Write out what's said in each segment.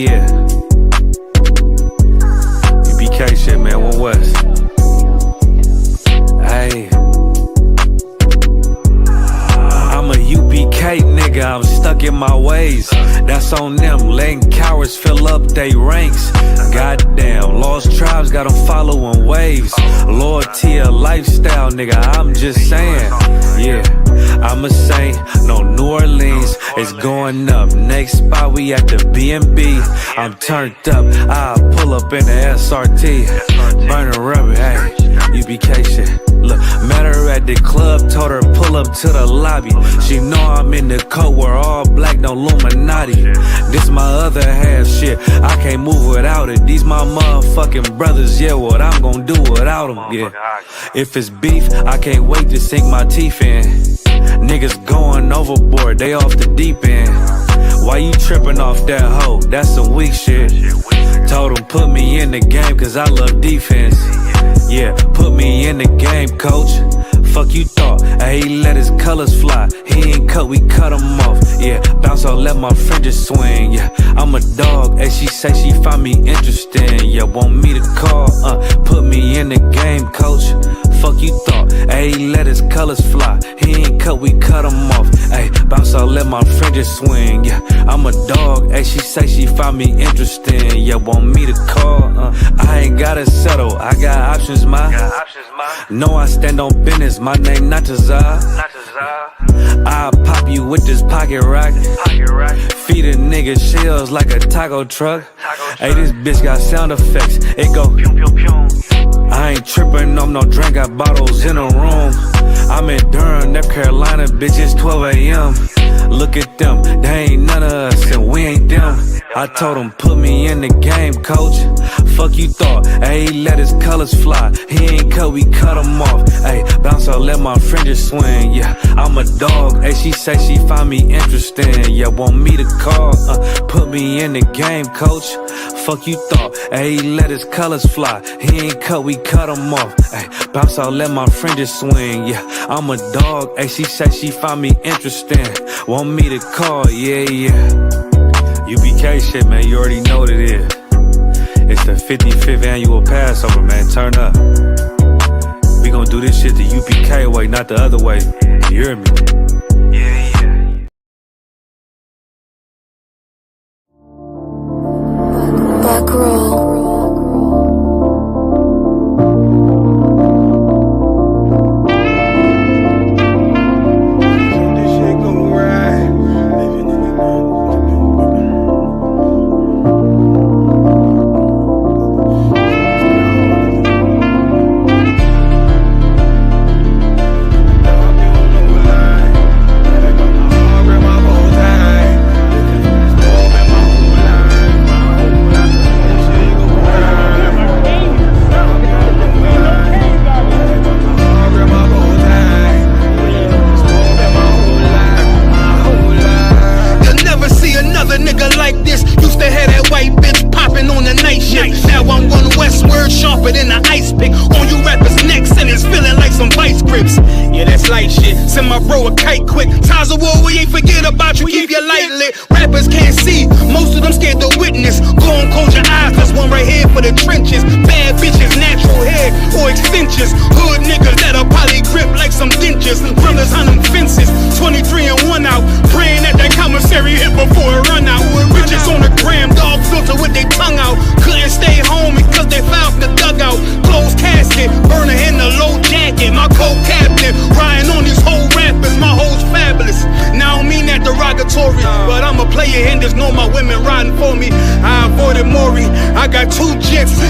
yeah. UBK shit, man, One West. Hey. I'm a UBK nigga, I'm stuck in my ways. That's on them, letting cowards fill up they ranks. Goddamn, lost tribes got them following waves. Loyalty a lifestyle, nigga, I'm just saying. Yeah, I'm a saint, no New Orleans, it's going up. Next spot, we at the B&B. I'm turned up, I'll pull up in the SRT. Burning rubber, hey, UBK shit. Look, met her at the club, told her pull up to the lobby. She know I'm in the coat, we're all black, no Illuminati. This my other half shit, I can't move without it. These my motherfucking brothers, yeah, what I'm gonna do without them, yeah. If it's beef, I can't wait to sink my teeth in. Niggas going overboard, they off the deep end. Why you tripping off that hoe? That's some weak shit. Told him put me in the game cause I love defense. Yeah, put me in the game, coach. Fuck you thought, he let his colors fly. He ain't cut, we cut him off. Yeah, bounce out, let my fringes swing. Yeah, I'm a dog, and she say she find me interesting. Yeah, want me to call, put me in the game, coach. Fuck you thought, he let his colors fly. He ain't cut, we cut him off. Ay, bounce out, let my fringes swing. Yeah, I'm a dog, and she say she find me interesting. Yeah, want me to call, I ain't gotta settle, I got options, ma. No, I stand on business, my name not Tazar. I'll pop you with this pocket rock. Feed a nigga shells like a taco truck. Hey, this bitch got sound effects, it go pew pew pew. I ain't tripping on no drink, got bottles in the room. I'm in Durham, North Carolina, bitch, it's 12 a.m. Look at them, they ain't none of us and we ain't them. I told him put me in the game, coach. Fuck you thought, he let his colors fly. He ain't cut, we cut him off. Ay, bounce out, let my fringes swing. Yeah, I'm a dog, she say she find me interesting. Yeah, want me to call, put me in the game, coach. Fuck you thought, he let his colors fly. He ain't cut, we cut him off. Ay, bounce out, let my fringes swing. Yeah, I'm a dog, she say she find me interesting. Want me to call, yeah. UBK shit, man, you already know what it is. It's the 55th annual Passover, man, turn up. We gon' do this shit the UBK way, not the other way. You hear me? Yeah. Back roll.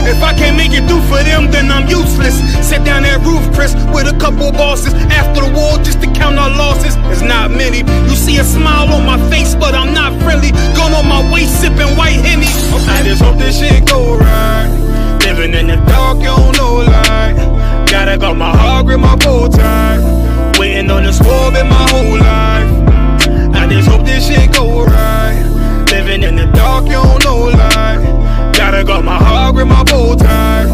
If I can't make it through for them, then I'm useless. Sit down that roof, Chris, with a couple bosses. After the war, just to count our losses. It's not many. You see a smile on my face, but I'm not friendly. Going on my way, sipping white Henny. I just hope this shit go right. Living in the dark, you don't know light. Gotta got my heart with my bow tie. Waiting on the swerve in my whole life. I just hope this shit go right. Living in the dark, you don't know light. Gotta got my heart with my bow tie.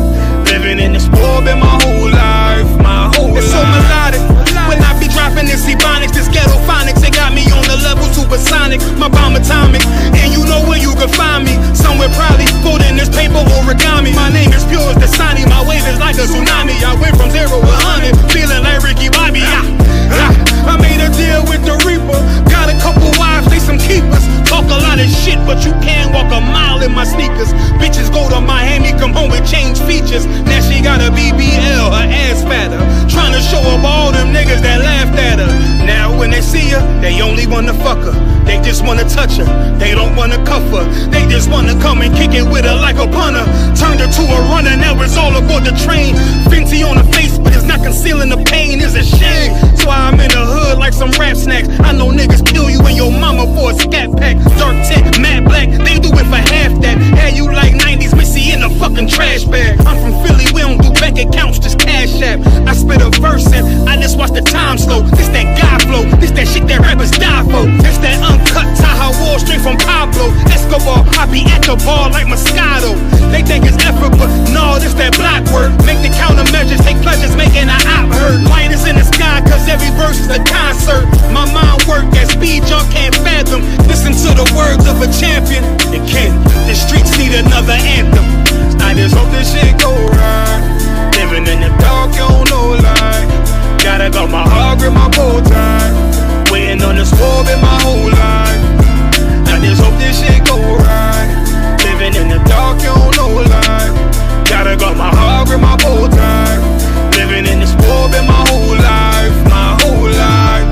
Living in the sport in my whole life, my whole life. It's so melodic. When I be dropping this ebonics, this ghetto phonics, it got me on the level supersonic. My bomb atomic, and you know where you can find me. Some really wanna fuck her. They just wanna touch her. They don't wanna cuff her. They just wanna come and kick it with her like a punter. Turned her to a runner, now it's all aboard the train. Fenty on her face, but it's not concealing the pain. It's a shame. So I'm in the hood like some rap snacks. I know niggas kill you and your mama for a scat pack. Dark tint, matte black, they do it for half that. Had you like 90s Missy in a fucking trash bag. I'm from Philly, we don't do bank accounts, just cash app. I spit a verse and I just watch the time slow. This that guy flow, this that shit that rappers die for. This that uncut Taha Wall straight from Pablo Escobar. I be at the bar like Moscato. They think it's effort, but no, this that block work. Make the countermeasures, take pleasures, making an op hurt. Light is in the sky, cause every verse is a concert. My mind work at speed y'all can't fathom. Listen to the words of a champion. It can't. The streets need another anthem. I just hope this shit go right. Living in the dark, you don't know life. Gotta got my heart with my bow tie. Waiting on the swab in my whole life. I just hope this shit go right. Living in the dark, you don't know life. Gotta got my heart with my bow tie. Living in the swab in my whole life. My whole life.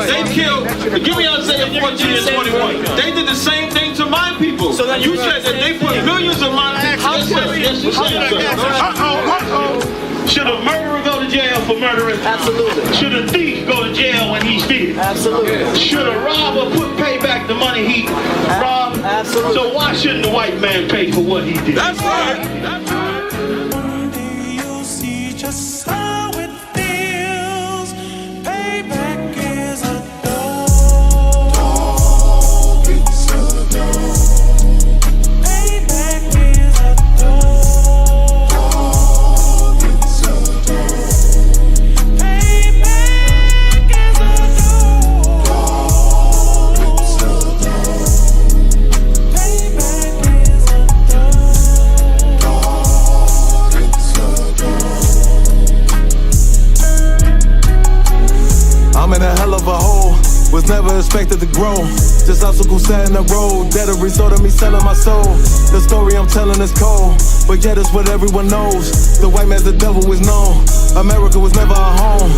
They killed, give me Isaiah 14 and 21. They did the same thing to my people. So you said that they put millions of my people. Yes, you said, sir. Should a murderer go to jail for murdering? Absolutely. Should a thief go to jail when he steals? Absolutely. Should a robber pay back the money he robbed? Absolutely. So why shouldn't the white man pay for what he did? That's right. That's right. One day you'll see just how it feels. Payback is a dog. It's a dog. Payback is a dog. It's a dog. Payback is a dog. It's a dog. Payback is a dog. It's a dog. I'm in a hell of a hole, was never expected to grow. Just obstacles set in the road, that a result of me selling my soul. The story I'm telling is cold, but yet it's what everyone knows. The white man's the devil is known. America was never a home,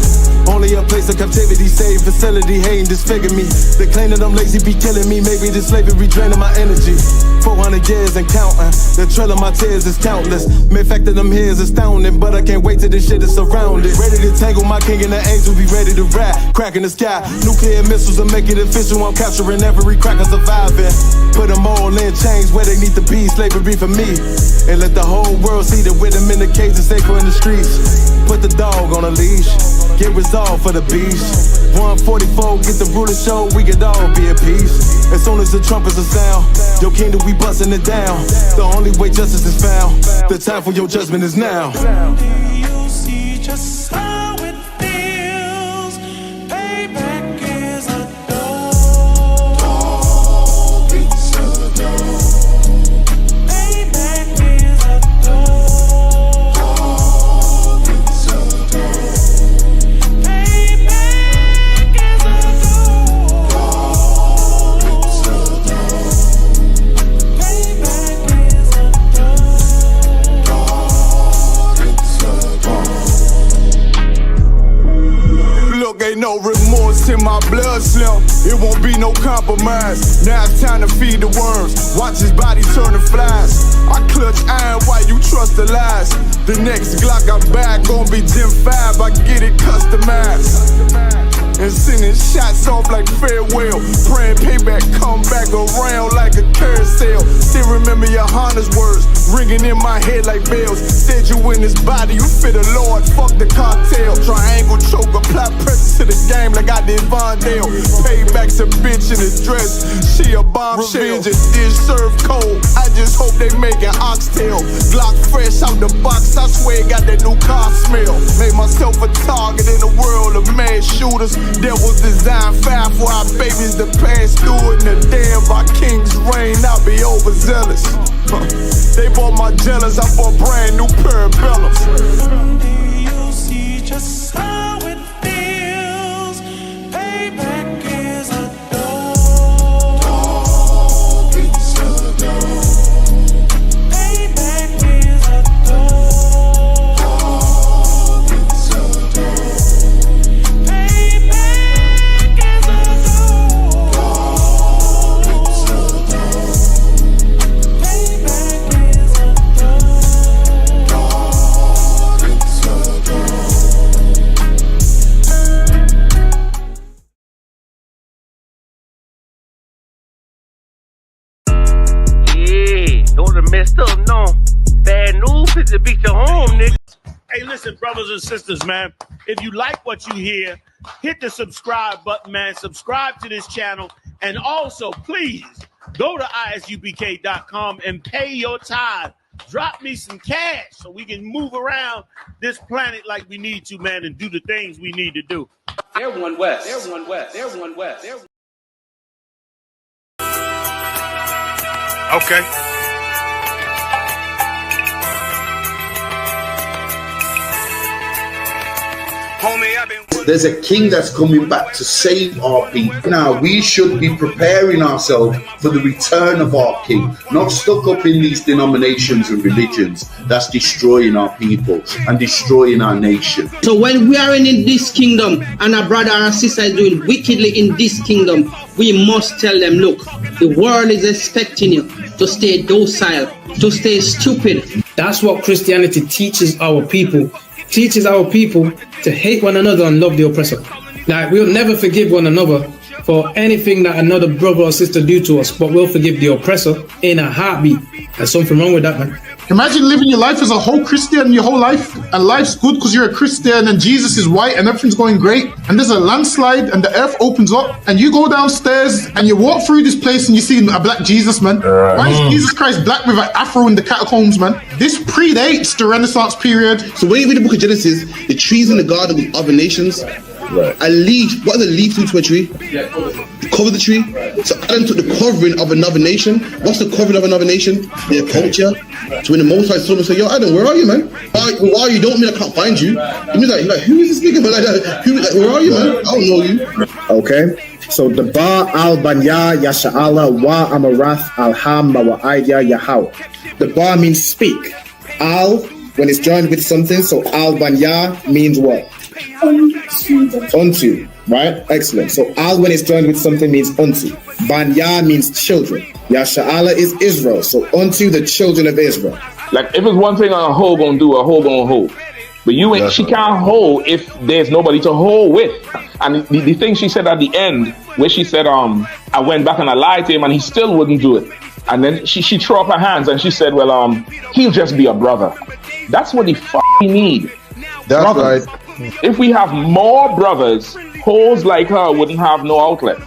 only a place of captivity, safe facility, hating, disfigure me. They claim that I'm lazy, be killing me. Maybe this slavery draining my energy. 400 years and counting, the trail of my tears is countless. Main fact that I'm here is astounding, but I can't wait till this shit is surrounded. Ready to tangle my king and the angel, be ready to rap. Crack in the sky, nuclear missiles will make it official. I'm capturing every cracker surviving. Put them all in chains where they need to be, slavery for me. And let the whole world see that with them in the cage is safer in the streets. Put the dog on a leash, get resolved for the beast. 144, get the ruler show, we could all be at peace. As soon as the trumpets are sound, your kingdom we busting it down. The only way justice is found, the time for your judgment is now. One day you'll see just how it feels. Payback is a dog. It's a dog. Payback is a dog. It's a dog. Payback is a dog. It's a dog. Payback is a dog. Look, ain't no remorse in my blood slim. It won't be no compromise. Now it's time to feed the worms. Watch his body turn to flies. I clutch iron while you trust the lies. The next Glock I buy gon' be Gen 5. I get it customized. And sending shots off like farewell. Praying payback come back around like a carousel. Still remember your Honda's words ringing in my head like bells. Said you in this body, you fit the Lord, fuck the cartel. Triangle choke, apply pressure to the game like I did Vondale. Payback's a bitch in a dress, she a bombshell. Revenge is dish served cold, I just hope they making oxtail. Glock fresh out the box, I swear it got that new car smell. Made myself a target in a world of mad shooters. That was designed fire for our babies to pass through. In the day of our king's reign, I'll be overzealous. They bought my jealous, I bought brand new parabellums. One day you'll see just how it man. Still no. Bad news is to beat your home, nigga. Hey, listen, brothers and sisters, man. If you like what you hear, hit the subscribe button, man. Subscribe to this channel. And also, please, go to isubk.com and pay your tithe. Drop me some cash so we can move around this planet like we need to, man, and do the things we need to do. They're one West. They're one West. They're one West. They're... Okay. There's a king that's coming back to save our people. Now, we should be preparing ourselves for the return of our king, not stuck up in these denominations and religions that's destroying our people and destroying our nation. So when we are in this kingdom and our brother or sister is doing wickedly in this kingdom, we must tell them, look, the world is expecting you to stay docile, to stay stupid. That's what Christianity teaches our people. Teaches our people to hate one another and love the oppressor. Like, we'll never forgive one another for anything that another brother or sister do to us, but we'll forgive the oppressor in a heartbeat. There's something wrong with that, man. Imagine living your life as a whole Christian your whole life, and life's good because you're a Christian and Jesus is white and everything's going great, and there's a landslide and the earth opens up and you go downstairs and you walk through this place and you see a black Jesus, man. Why is Jesus Christ black with an afro in the catacombs, man? This predates the Renaissance period. So when you read the book of Genesis, the trees in the garden with other nations, a leaf, what does a leaf do to a tree? Cover the tree. So Adam took the covering of another nation. What's the covering of another nation? Their culture. So when the Most High saw him and said, yo, Adam, where are you, man? Why are you? Don't mean I can't find you. He means like, who is this nigga? But like, where are you, man? I don't know you. Okay. So the Ba al Banya Yasha'ala wa Amarath al Hamma wa Aidya Yahweh. The Ba means speak. Al, when it's joined with something, so al Banya means what? Unto, right? Excellent. So al when it's joined with something means unto. Banya means children. Yasha'ala is Israel. So unto the children of Israel. Like if it's one thing a hoe gonna do, a hoe gonna hold. But you ain't. She can't hold if there's nobody to hold with. And the thing she said at the end, where she said, I went back and I lied to him and he still wouldn't do it. And then she threw up her hands and she said, well, he'll just be a brother. That's what he need. That's brothers. Right. If we have more brothers, hoes like her wouldn't have no outlet.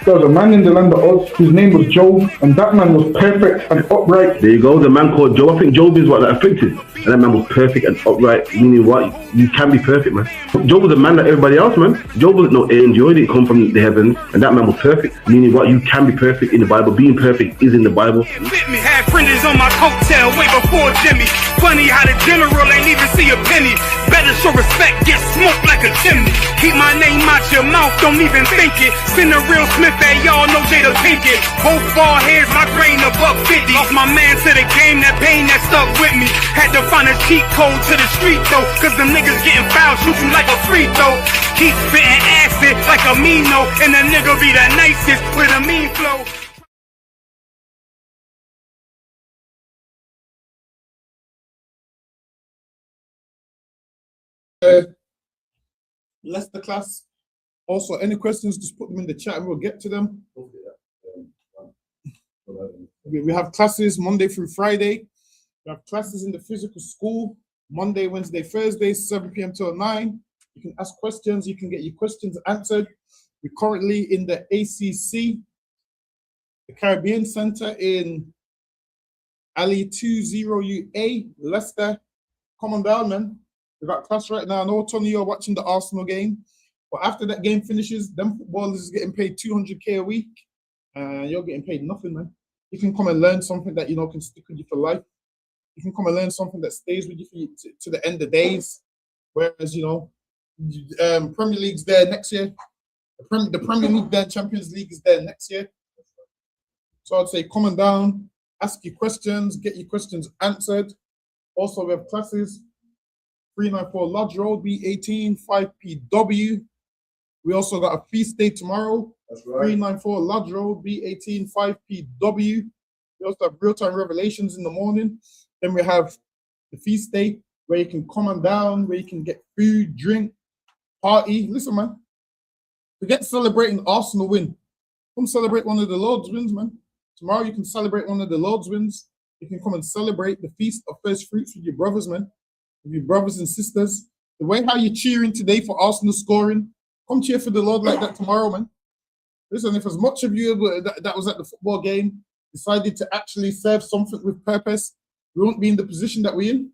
There was a man in the land of Oz, his name was Job, and that man was perfect and upright. There you go, the man called Job. I think Job is what, afflicted. And that man was perfect and upright, meaning what? You can be perfect, man. Job was a man like everybody else, man. Job wasn't no angel, he didn't come from the heavens, and that man was perfect, meaning what? You can be perfect in the Bible. Being perfect is in the Bible. Had fringes on my coattail way before Jimmy. Funny how the general ain't even see a penny. Better show respect, get smoked like a chimney. Keep my name out your mouth, don't even think it. Send a real Smith at y'all, know Jada Pinkett. Both ball heads, my grain above 50. Lost my man to the game, that pain that stuck with me. Had to find a cheat code to the street though, cause the niggas getting foul, shoot you like a free throw. Keep spitting acid like a Mino, and the nigga be the nicest with a mean flow. Bless the class. Also, any questions, just put them in the chat and we'll get to them. We have classes Monday through Friday. We have classes in the physical school Monday, Wednesday, Thursday, 7 p.m. till 9. You can ask questions. You can get your questions answered. We're currently in the ACC, the Caribbean Center in Ali 20UA, Leicester. Come on down, man. We got class right now. I know, Tony, you're watching the Arsenal game. But after that game finishes, them footballers is getting paid $200K a week. And you're getting paid nothing, man. You can come and learn something that, you know, can stick with you for life. You can come and learn something that stays with you to the end of days. Whereas, you know, Premier League's there next year. The Premier League there, Champions League is there next year. So I'd say come on down, ask your questions, get your questions answered. Also, we have classes 394 Lodge Road, B18, 5PW. We also got a feast day tomorrow. That's right. 394 Lodge Road, B18, 5PW. We also have real-time revelations in the morning. Then we have the feast day where you can come on down, where you can get food, drink, party. Listen, man. Forget celebrating Arsenal win. Come celebrate one of the Lord's wins, man. Tomorrow you can celebrate one of the Lord's wins. You can come and celebrate the feast of first fruits with your brothers, man. With your brothers and sisters. The way how you're cheering today for Arsenal scoring, come cheer for the Lord like that tomorrow, man. Listen, if as much of you that was at the football game decided to actually serve something with purpose, we won't be in the position that we're in.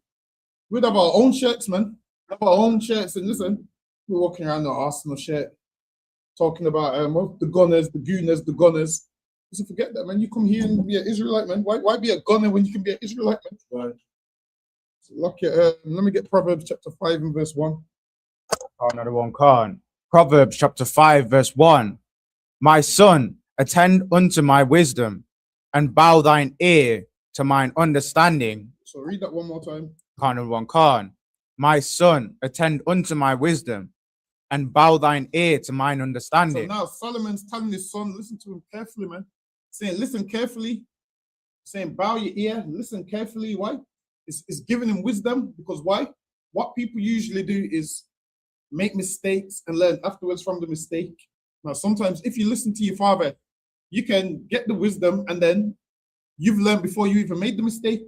We'd have our own shirts, man. Have our own shirts. And listen, we're walking around the Arsenal shirt, talking about the Gunners, the Gooners, the Gunners. So forget that, man. You come here and be an Israelite, man. Why be a Gunner when you can be an Israelite, man? Right. So look at, let me get Proverbs chapter 5 and verse 1. Another one can't. Proverbs chapter 5 verse 1. My son, attend unto my wisdom, and bow thine ear to mine understanding. So read that one more time. Can't. My son, attend unto my wisdom, and bow thine ear to mine So understanding. now Solomon's telling his son, listen to him carefully, man. Saying, listen carefully. Saying, bow your ear, listen carefully. Why? It's giving him wisdom, because why? What people usually do is make mistakes and learn afterwards from the mistake. Now, sometimes if you listen to your father, you can get the wisdom and then you've learned before you even made the mistake.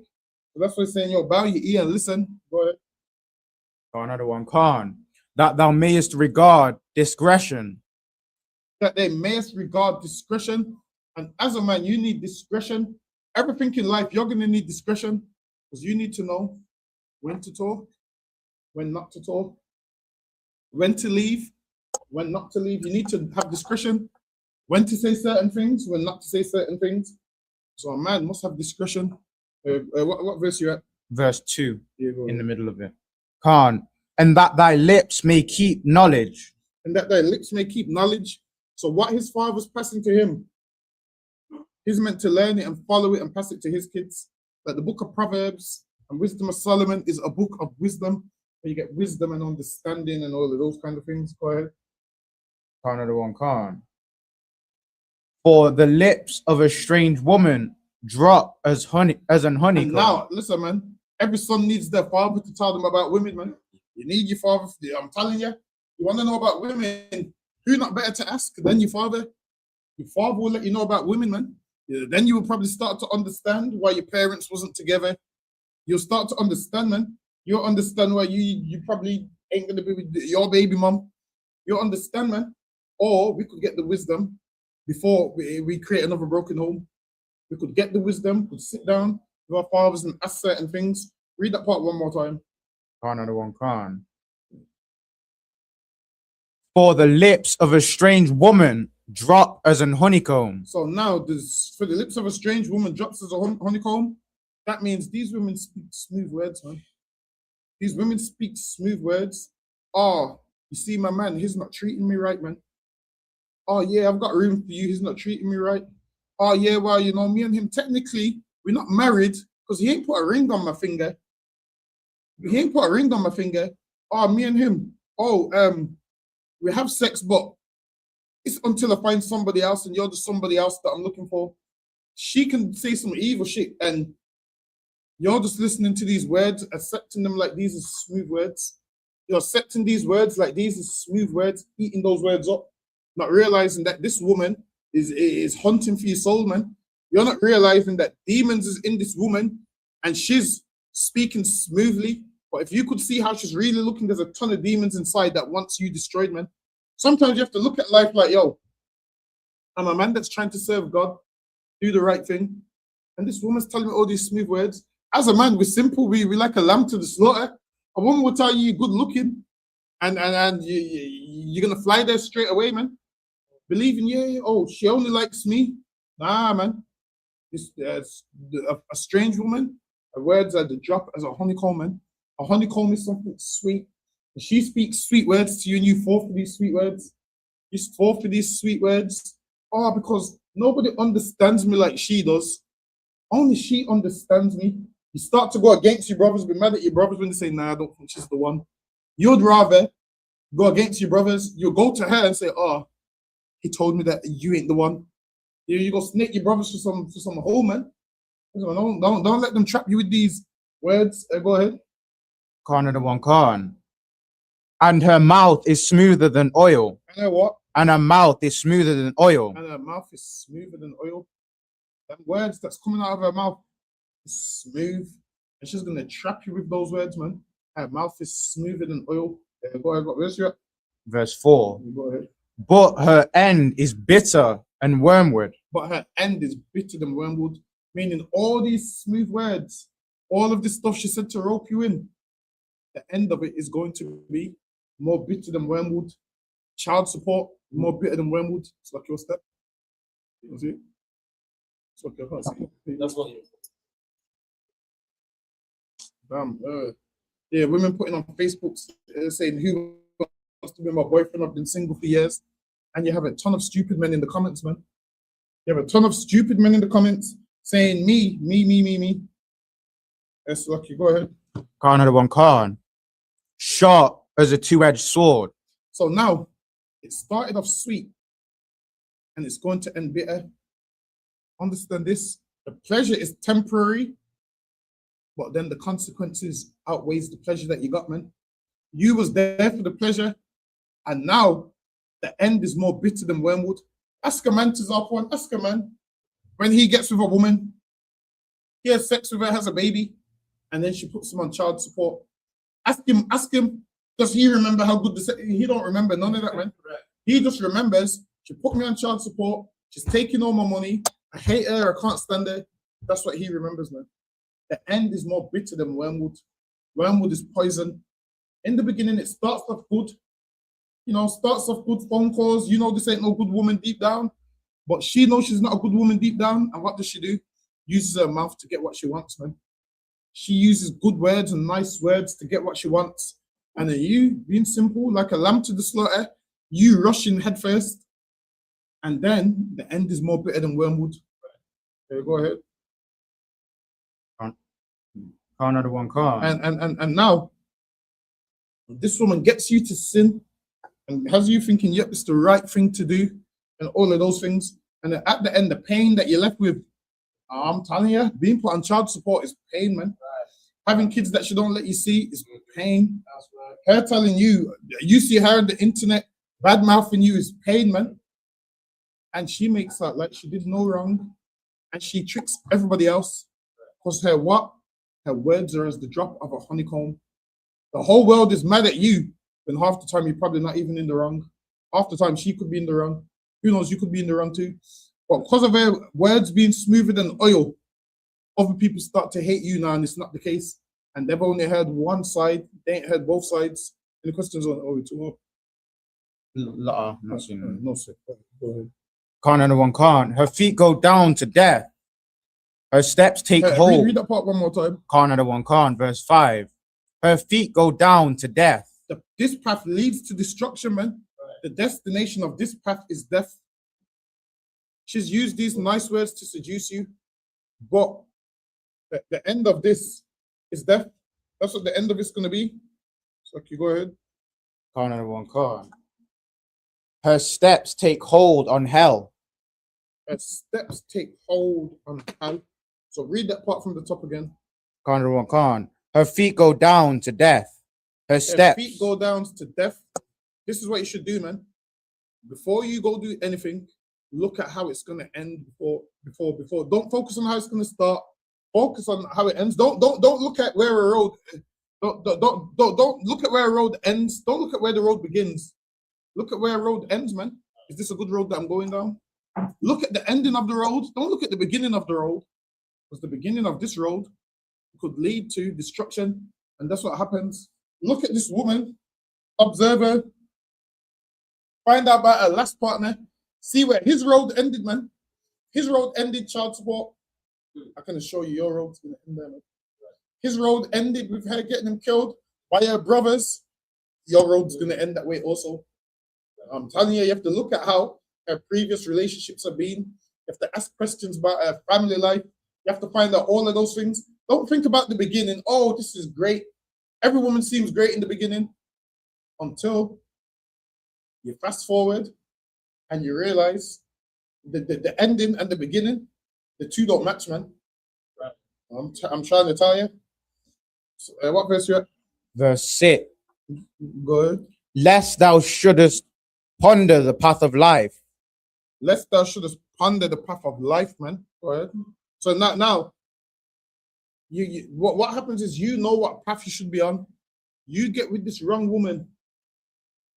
So that's why he's saying, yo, bow your ear and listen. Go ahead. Another one can't. That thou mayest regard discretion. That they mayest regard discretion. And as a man, you need discretion. Everything in life, you're going to need discretion, because you need to know when to talk, when not to talk, when to leave, when not to leave. You need to have discretion, when to say certain things, when not to say certain things. So a man must have discretion. What verse you at? Verse 2 in the middle of it. Can't. And that thy lips may keep knowledge. And that thy lips may keep knowledge. So what his father's passing to him, he's meant to learn it and follow it and pass it to his kids. Like the book of Proverbs and Wisdom of Solomon is a book of wisdom, where you get wisdom and understanding and all of those kind of things. Go ahead. Another one can't. For the lips of a strange woman drop as honey, as an honeycomb. And now, listen, man. Every son needs their father to tell them about women, man. You need your father. I'm telling you, you want to know about women, who not better to ask than your father? Your father will let you know about women, man. Yeah, then you will probably start to understand why your parents wasn't together. You'll start to understand, man. You'll understand why you probably ain't gonna be with your baby mom. You'll understand, man. Or we could get the wisdom before we create another broken home. We could get the wisdom, could sit down with our fathers and ask certain things. Read that part one more time. Another one can't. For the lips of a strange woman drop as an honeycomb. So now, for the lips of a strange woman drops as a honeycomb, that means these women speak smooth words, man. These women speak smooth words. Oh, you see my man, he's not treating me right, man. Oh yeah, I've got room for you, he's not treating me right. Oh yeah, well, you know, me and him, technically, we're not married because he ain't put a ring on my finger. He ain't put a ring on my finger. Oh, me and him, we have sex, but it's until I find somebody else and you're the somebody else that I'm looking for. She can say some evil shit and you're just listening to these words, accepting them like these are smooth words. You're accepting these words like these are smooth words, eating those words up, not realizing that this woman is hunting for your soul, man. You're not realizing that demons is in this woman and she's speaking smoothly. But if you could see how she's really looking, there's a ton of demons inside that wants you destroyed, man. Sometimes you have to look at life like, yo, I'm a man that's trying to serve God, do the right thing. And this woman's telling me all these smooth words. As a man, we're simple. We like a lamb to the slaughter. A woman will tell you you're good looking and you're going to fly there straight away, man. Believing, she only likes me. Nah, man. It's a strange woman. Her words are the drop as a honeycomb, man. A honeycomb is something sweet. And she speaks sweet words to you and you fall for these sweet words. You fall for these sweet words. Oh, because nobody understands me like she does. Only she understands me. You start to go against your brothers, be mad at your brothers when they say, nah, I don't think she's the one. You'd rather go against your brothers. You'll go to her and say, oh, he told me that you ain't the one. You go snake your brothers for some hole, man. Don't let them trap you with these words. Go ahead. Another one can't. And her mouth is smoother than oil. And her what? And her mouth is smoother than oil. And her mouth is smoother than oil. Them words that's coming out of her mouth, is smooth, and she's gonna trap you with those words, man. Her mouth is smoother than oil. Go ahead, where's your Verse 4. go ahead. But her end is bitter and wormwood. But her end is bitter than wormwood, meaning all these smooth words, all of this stuff she said to rope you in, the end of it is going to be more bitter than wormwood. Child support, more bitter than wormwood. It's like your step. You see? It's like your can't see. That's what you. Yeah, women putting on Facebook saying who wants to be my boyfriend. I've been single for years, and you have a ton of stupid men in the comments, man. You have a ton of stupid men in the comments saying me. That's lucky. Go ahead. Khan had one Khan. Sharp as a two-edged sword. So now it started off sweet, and it's going to end bitter. Understand this: the pleasure is temporary, but then the consequences outweighs the pleasure that you got, man. You was there for the pleasure, and now the end is more bitter than wormwood. Ask a man to Zarp one. Ask a man when he gets with a woman, he has sex with her, has a baby, and then she puts him on child support. Ask him, does he remember how good the sex? He don't remember none of that, man. He just remembers she put me on child support. She's taking all my money. I hate her. I can't stand her. That's what he remembers, man. The end is more bitter than wormwood. Wormwood is poison. In the beginning, it starts off good. You know, starts off good phone calls. You know, this ain't no good woman deep down. But she knows she's not a good woman deep down. And what does she do? Uses her mouth to get what she wants, man. She uses good words and nice words to get what she wants. And then you, being simple, like a lamb to the slaughter, you rush in head first. And then the end is more bitter than wormwood. Okay, go ahead. Khan one Khan. And now, this woman gets you to sin and has you thinking, yep, it's the right thing to do, and all of those things. And then at the end, the pain that you're left with, I'm telling you, being put on child support is pain, man. Having kids that she don't let you see is pain. Her telling you, you see her on the internet, bad mouthing you is pain, man. And she makes out like she did no wrong, and she tricks everybody else. Because her what? Her words are as the drop of a honeycomb. The whole world is mad at you, when half the time you're probably not even in the wrong. Half the time she could be in the wrong. Who knows, you could be in the wrong too. But because of her words being smoother than oil, other people start to hate you now, and it's not the case. And they've only heard one side, they ain't heard both sides. Any questions on tomorrow? No, sir. Go ahead. Khan one Khan. Her feet go down to death. Her steps take hold. Read that part one more time. Khan one Khan, verse 5. Her feet go down to death. This path leads to destruction, man. The destination of this path is death. She's used these nice words to seduce you, but the end of this is death. That's what the end of it's going to be. So you go ahead. Khan one Khan. Her steps take hold on hell. Her steps take hold on hell. So read that part from the top again. Khan one Khan. Her feet go down to death. Her steps. Feet go down to death. This is what you should do, man. Before you go do anything, look at how it's gonna end before. Don't focus on how it's gonna start. Focus on how it ends. Don't look at where a road. Don't look at where a road ends. Don't look at where the road begins. Look at where a road ends, man. Is this a good road that I'm going down? Look at the ending of the road. Don't look at the beginning of the road, because the beginning of this road could lead to destruction, and that's what happens. Look at this woman, observe her, find out about her last partner, see where his road ended, man. His road ended child support. I can assure you your road's gonna end there, man. His road ended with her getting him killed by her brothers. Your road's gonna end that way also. I'm telling you, you have to look at how her previous relationships have been. You have to ask questions about her family life. You have to find out all of those things. Don't think about the beginning. Oh, this is great. Every woman seems great in the beginning, until you fast forward and you realize the ending and the beginning, the two don't match, man. Right. I'm trying to tell you. So, what verse you at? Verse 6. Go ahead. Lest thou shouldest ponder the path of life. Lest thou shouldest ponder the path of life, man. Go ahead. So now What happens is you know what path you should be on. You get with this wrong woman,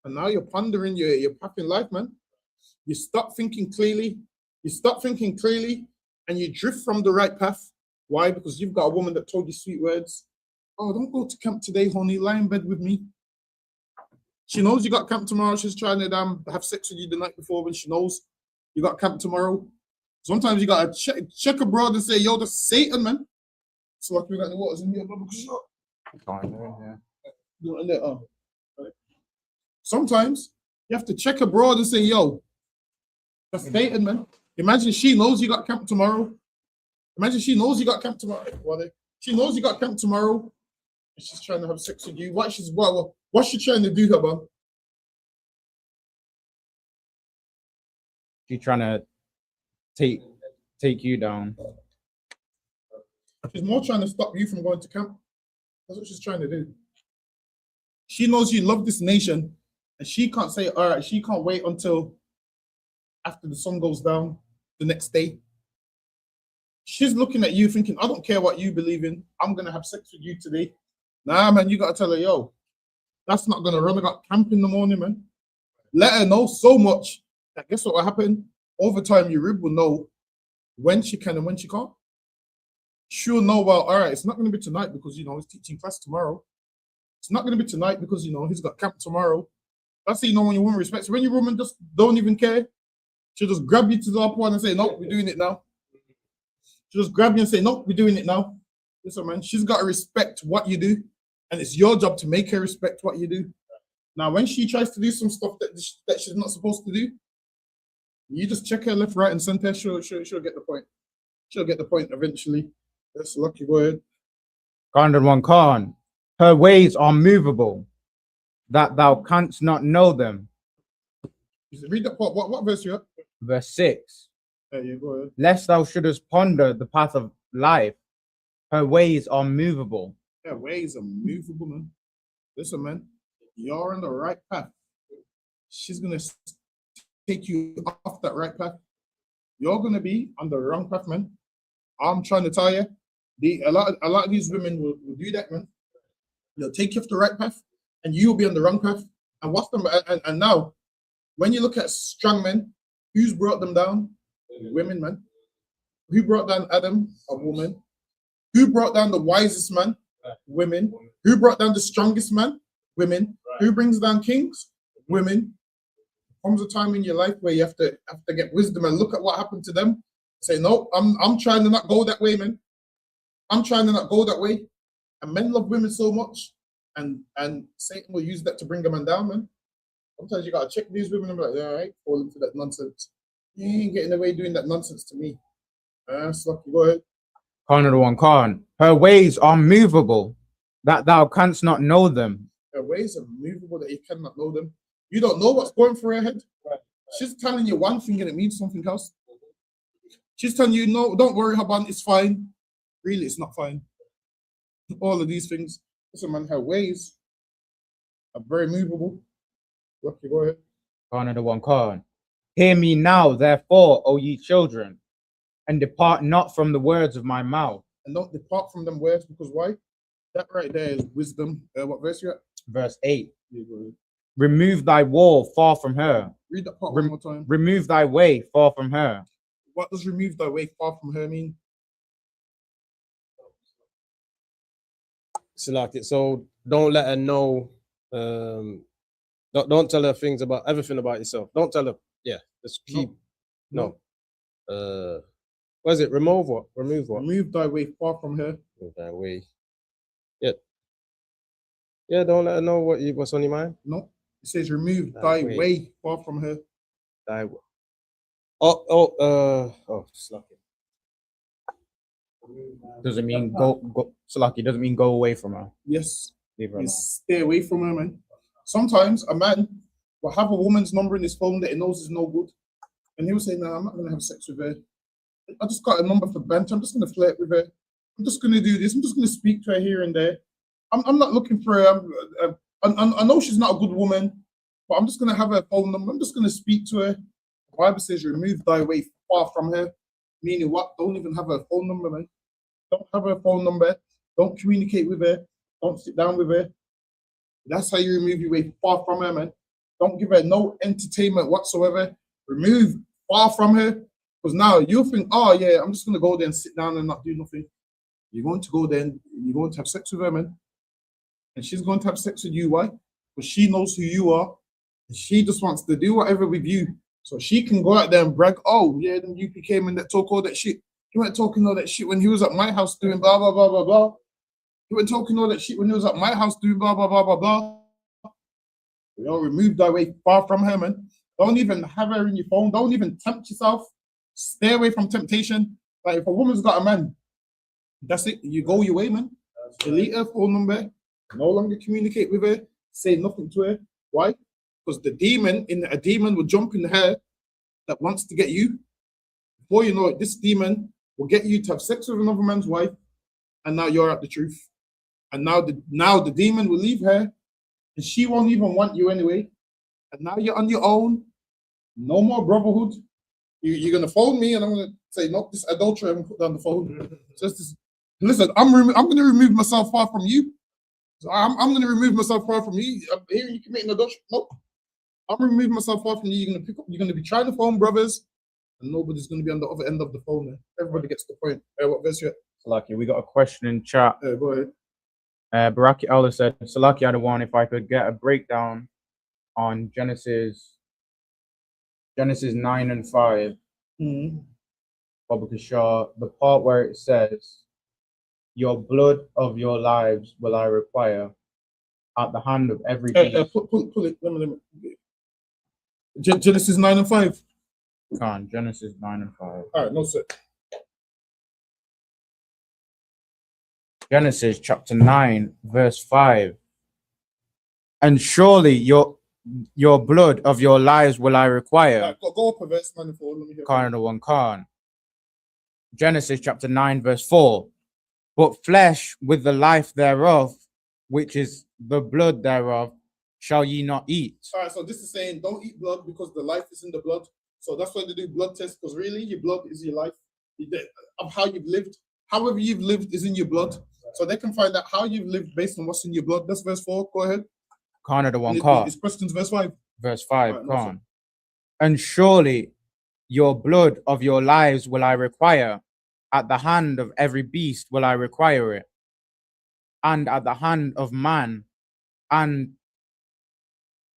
and now you're pondering your path in life, man. You stop thinking clearly. And you drift from the right path. Why? Because you've got a woman that told you sweet words. Oh, don't go to camp today, honey. Lie in bed with me. She knows you got camp tomorrow. She's trying to have sex with you the night before when she knows you got camp tomorrow. Sometimes you gotta check abroad and say, yo, that's Satan, man. So like we got the waters in here, brother. Sometimes you have to check abroad and say, yo, that's Satan, man. Imagine she knows you got camp tomorrow. She knows you got camp tomorrow. And she's trying to have sex with you. What's she trying to do, man? She's trying to take you down. She's more trying to stop you from going to camp. That's what she's trying to do. She knows you love this nation, and she can't say, all right, she can't wait until after the sun goes down the next day. She's looking at you thinking, I don't care what you believe in. I'm going to have sex with you today. Nah, man, you got to tell her, yo, that's not going to run. I got camp in the morning, man. Let her know so much that guess what will happen? Over time, your rib will know when she can and when she can't. She'll know, well, all right, it's not going to be tonight because, he's teaching class tomorrow. It's not going to be tonight because, he's got camp tomorrow. That's how you know when your woman respects you. When your woman just don't even care, she'll just grab you to the upper one and say, no, we're doing it now. She'll just grab you and say, no, we're doing it now. Listen, man, she's got to respect what you do. And it's your job to make her respect what you do. Now, when she tries to do some stuff that she's not supposed to do, you just check her left, right, and center. She'll get the point. She'll get the point eventually. That's a lucky word. Khan. Her ways are movable, that thou canst not know them. Read that part. What verse you at? Verse 6. There you go. Lest thou shouldest ponder the path of life, her ways are movable. Her ways are movable, man. Listen, man, you're on the right path. She's gonna take you off that right path. You're gonna be on the wrong path, man. I'm trying to tell you, a lot of these women will do that, man. They'll take you off the right path, and you'll be on the wrong path. And what's them? And now, when you look at strong men, who's brought them down? Women, man. Who brought down Adam? A woman. Who brought down the wisest man? Women. Who brought down the strongest man? Women. Who brings down kings? Women. Comes a time in your life where you have to get wisdom and look at what happened to them. Say, no, I'm trying to not go that way, man. I'm trying to not go that way. And men love women so much, and Satan will use that to bring a man down, man. Sometimes you gotta check these women and be like, all right, fall into that nonsense. You ain't getting away doing that nonsense to me. Sloppy, go ahead. Khan. Her ways are movable, that thou canst not know them. Her ways are movable, that you cannot know them. You don't know what's going through her head. She's telling you one thing and it means something else. She's telling you, no, don't worry, Haban, it's fine. Really, it's not fine. All of these things. Listen, man, her ways are very movable. Lucky, go ahead. Khan. Hear me now, therefore, O ye children, and depart not from the words of my mouth. And don't depart from them words, because why? That right there is wisdom. What verse you at? Verse 8. Yeah, go ahead. Remove thy wall far from her. Read that part one more time. Remove thy way far from her. What does remove thy way far from her mean? So don't let her know. Don't tell her things about everything about yourself. Don't tell her. Yeah, just keep. No. What is it? Remove what? Remove what? Remove thy way far from her. Remove thy way. Yeah. Yeah. Don't let her know what's on your mind. No. It says remove thy way far from her. Thy. Slucky. Doesn't mean go. Slucky doesn't mean go away from her. Yes. Leave her alone. Stay away from her, man. Sometimes a man will have a woman's number in his phone that he knows is no good, and he'll say, "No, I'm not going to have sex with her. I just got a number for banter. I'm just going to flirt with her. I'm just going to do this. I'm just going to speak to her here and there. I'm not looking for her. I know she's not a good woman, but I'm just going to have her phone number. I'm just going to speak to her." The Bible says, "Remove thy way far from her," meaning what? Don't even have her phone number, man. Don't have her phone number. Don't communicate with her. Don't sit down with her. That's how you remove your way far from her, man. Don't give her no entertainment whatsoever. Remove far from her. Because now you'll think, oh yeah, I'm just gonna go there and sit down and not do nothing. You're going to go there and you're going to have sex with her, man. And she's going to have sex with you. Why? Because she knows who you are. And she just wants to do whatever with you. So she can go out there and brag, oh yeah, then you came in that talk all that shit. He went talking all that shit when he was at my house doing blah blah blah blah blah. He went talking all that shit when he was at my house doing blah blah blah blah blah. You know, remove that way far from her, man. Don't even have her in your phone. Don't even tempt yourself. Stay away from temptation. Like if a woman's got a man, that's it. You go your way, man. Delete her phone number. No longer communicate with her. Say nothing to her. Why? Because a demon will jump in her that wants to get you. Before you know it, this demon will get you to have sex with another man's wife, and now you're at the truth. And now the demon will leave her, and she won't even want you anyway. And now you're on your own. No more brotherhood. You're gonna phone me, and I'm gonna say, nope, this adultery. I'm gonna put down the phone. Just this. Listen, I'm gonna remove myself far from you. So I'm gonna remove myself far from you. I'm hearing you committing adultery. Nope. I'm gonna remove myself far from you. You're gonna pick up. You're gonna be trying to phone brothers, and nobody's gonna be on the other end of the phone. Man. Everybody gets the point. What verse you at? Salaki, we got a question in chat. Go ahead. Baraki Allah said, Salaki, I want if I could get a breakdown on Genesis 9 and 5. Baba Shah, the part where it says, your blood of your lives will I require at the hand of every beast. Pull it. Let me. Genesis 9 and 5. Genesis 9 and 5. All right, no sir. Genesis chapter 9, verse 5. And surely your blood of your lives will I require. Right, go up a verse 94. Let me hear. Khan. Genesis chapter 9, verse 4. But flesh with the life thereof, which is the blood thereof, shall ye not eat. All right, so this is saying don't eat blood because the life is in the blood. So that's why they do blood tests, because really your blood is your life. Of how you've lived. However you've lived is in your blood. So they can find out how you've lived based on what's in your blood. That's verse 4. Go ahead. It's questions verse 5. Verse 5, right, and surely your blood of your lives will I require. At the hand of every beast will I require it. And at the hand of man, and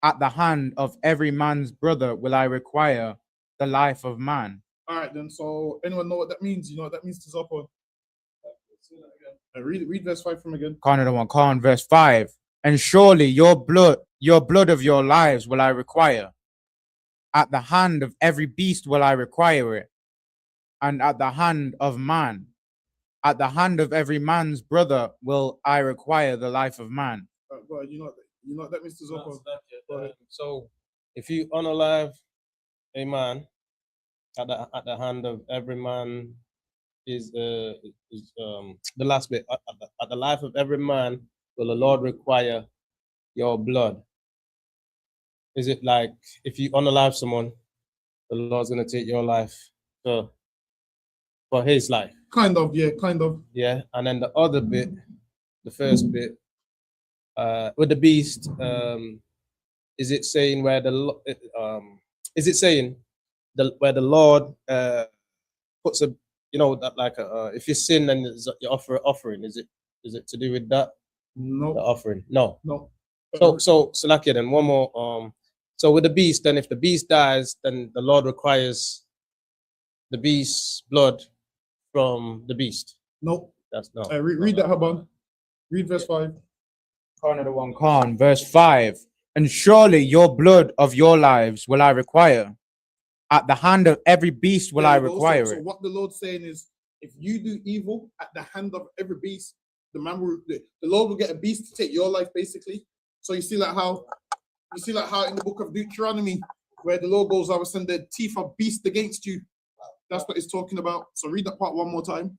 at the hand of every man's brother will I require the life of man. All right, then. So anyone know what that means? You know what that means to Zopo? Read verse 5 from again. Verse 5. And surely your blood of your lives will I require. At the hand of every beast will I require it. And at the hand of man, at the hand of every man's brother will I require the life of man. You know what that means to Zopo? So if you unalive a man, at the hand of every man is the last bit. At the life of every man will the Lord require your blood. Is it like if you unalive someone, the Lord's gonna take your life for his life? Kind of, yeah. Yeah, and then the other bit, the first bit, with the beast, is it saying where the Lord puts a, you know, that like if you sin and you offer an offering, is it to do with that? No. The offering? No. So like then one more. So with the beast, then if the beast dies, then the Lord requires the beast's blood from the beast. Nope. That's no. Read that, Haban. Read verse 5. Verse 5. And surely your blood of your lives will I require. At the hand of every beast will I require it. So what the Lord's saying is, if you do evil at the hand of every beast, the Lord will get a beast to take your life, basically. So you see like how in the book of Deuteronomy, where the Lord goes, I will send the teeth of beast against you. That's what it's talking about. So read that part one more time.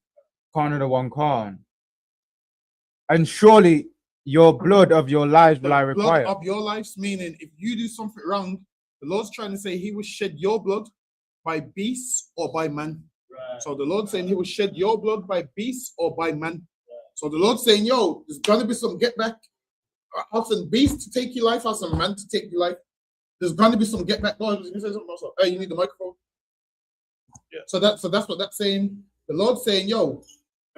And surely your blood of your lives will I require. Blood of your lives, meaning if you do something wrong, the Lord's trying to say he will shed your blood by beasts or by man. So the Lord saying he will shed your blood by beast or by man. So the Lord saying, yo, there's gonna be some get back. I'll send beast to take your life, I'll send man to take your life. There's gonna be some get back. God, you say something also. Hey, you need the microphone. Yeah. So that's what that's saying. The Lord saying, yo,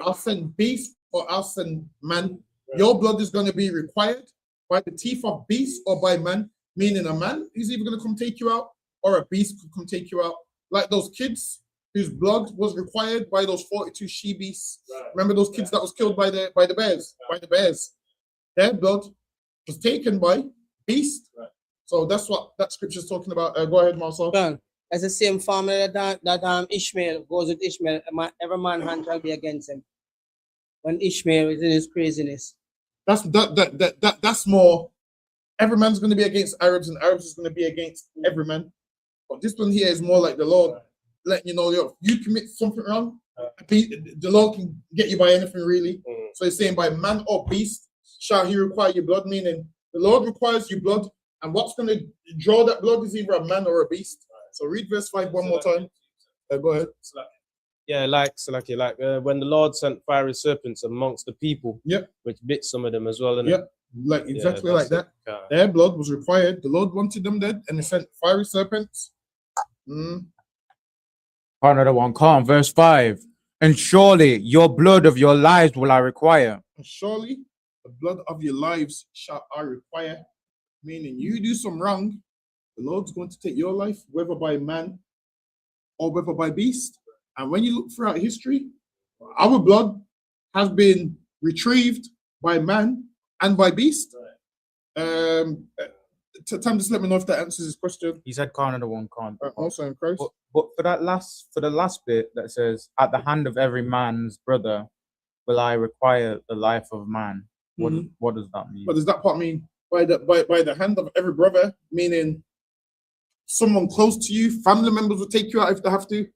I'll send beast or I'll send man. Your blood is gonna be required by the teeth of beast or by man, meaning a man is either gonna come take you out or a beast could come take you out. Like those kids whose blood was required by those 42 she beasts. Remember those kids that was killed by the bears? By the bears. Their blood was taken by beast. So that's what that scripture is talking about. Go ahead, Marcel. Well, that's the same formula that Ishmael goes with Ishmael. Every man hand shall be against him. When Ishmael is in his craziness. That's more. Every man's going to be against Arabs, and Arabs is going to be against every man. But this one here is more like the Lord letting you know, yo, you commit something wrong, the Lord can get you by anything really. So he's saying by man or beast shall he require your blood, meaning the Lord requires your blood, and what's going to draw that blood is either a man or a beast. So read verse 5 one more time. Go ahead. Yeah, like when the Lord sent fiery serpents amongst the people, which bit some of them as well. Yep, like exactly like that. Their blood was required. The Lord wanted them dead, and he sent fiery serpents. Another one, come, verse 5. And surely your blood of your lives will I require. And surely the blood of your lives shall I require. Meaning you do some wrong, the Lord's going to take your life, whether by man or whether by beast. And when you look throughout history, our blood has been retrieved by man and by beast. Tam, just let me know if that answers his question. He said, "Can't another one can't." Also in Christ. But for the last bit that says, "At the hand of every man's brother will I require the life of man." What does that mean? What does that part mean? By the hand of every brother, meaning someone close to you, family members will take you out if they have to.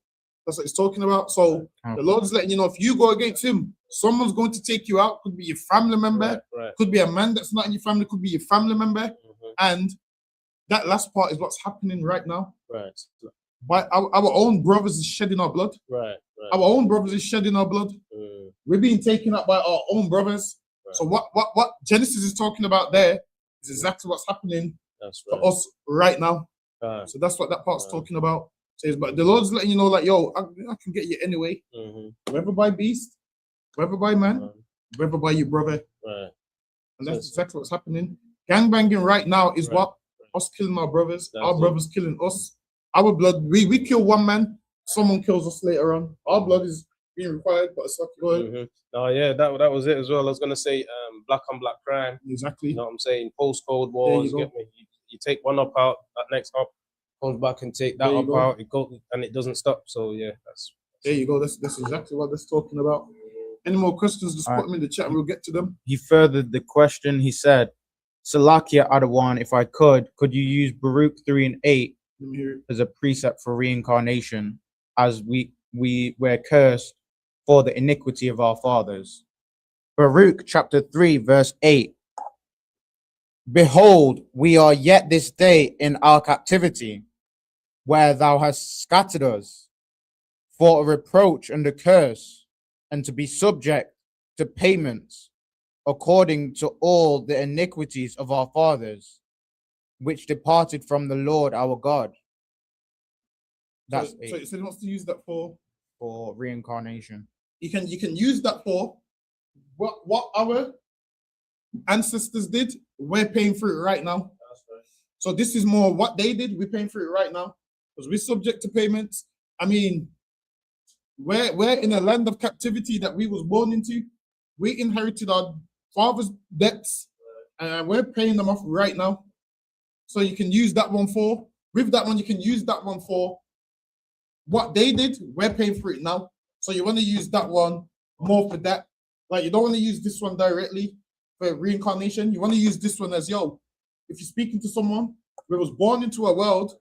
That's what it's talking about. So the Lord is letting you know, if you go against him, someone's going to take you out. Could be your family member, could be a man that's not in your family, could be your family member. And that last part is what's happening right now. By our own brothers is shedding our blood. Our own brothers is shedding our blood. We're being taken up by our own brothers. So what Genesis is talking about there is exactly what's happening for us right now. So that's what that part's talking about. Says, but the Lord's letting you know, like, yo, I can get you anyway. Whether by beast, whether by man, whether by your brother. And that's exactly what's happening. Gangbanging right now is what? Us killing our brothers, our brothers killing us. Our blood, we kill one man, someone kills us later on. Our blood is being required, but it's like, go ahead. Oh yeah, that was it as well. I was gonna say black on black crime. Exactly. You know what I'm saying? Post-Cold Wars. You get me? You take one up out, that next up comes back and take that up out. It goes and it doesn't stop. So yeah, there you go. That's exactly what that's talking about. Any more questions? Just put them in the chat and we'll get to them. He furthered the question. He said, Salakia Adawan, if I could you use Baruch 3 and 8 as a precept for reincarnation, as we were cursed for the iniquity of our fathers? Baruch chapter 3 verse 8. Behold, we are yet this day in our captivity, where thou hast scattered us, for a reproach and a curse, and to be subject to payments according to all the iniquities of our fathers, which departed from the Lord our God. That's so he wants to use that for reincarnation. You can use that for what our ancestors did. We're paying for it right now. So this is more what they did. We're paying for it right now because we're subject to payments. I mean, we're in a land of captivity that we was born into. We inherited our father's debts, and we're paying them off right now. So you can use that one for. With that one, you can use that one for what they did. We're paying for it now. So you want to use that one more for that. Like, you don't want to use this one directly for reincarnation. You want to use this one as, yo, if you're speaking to someone who was born into a world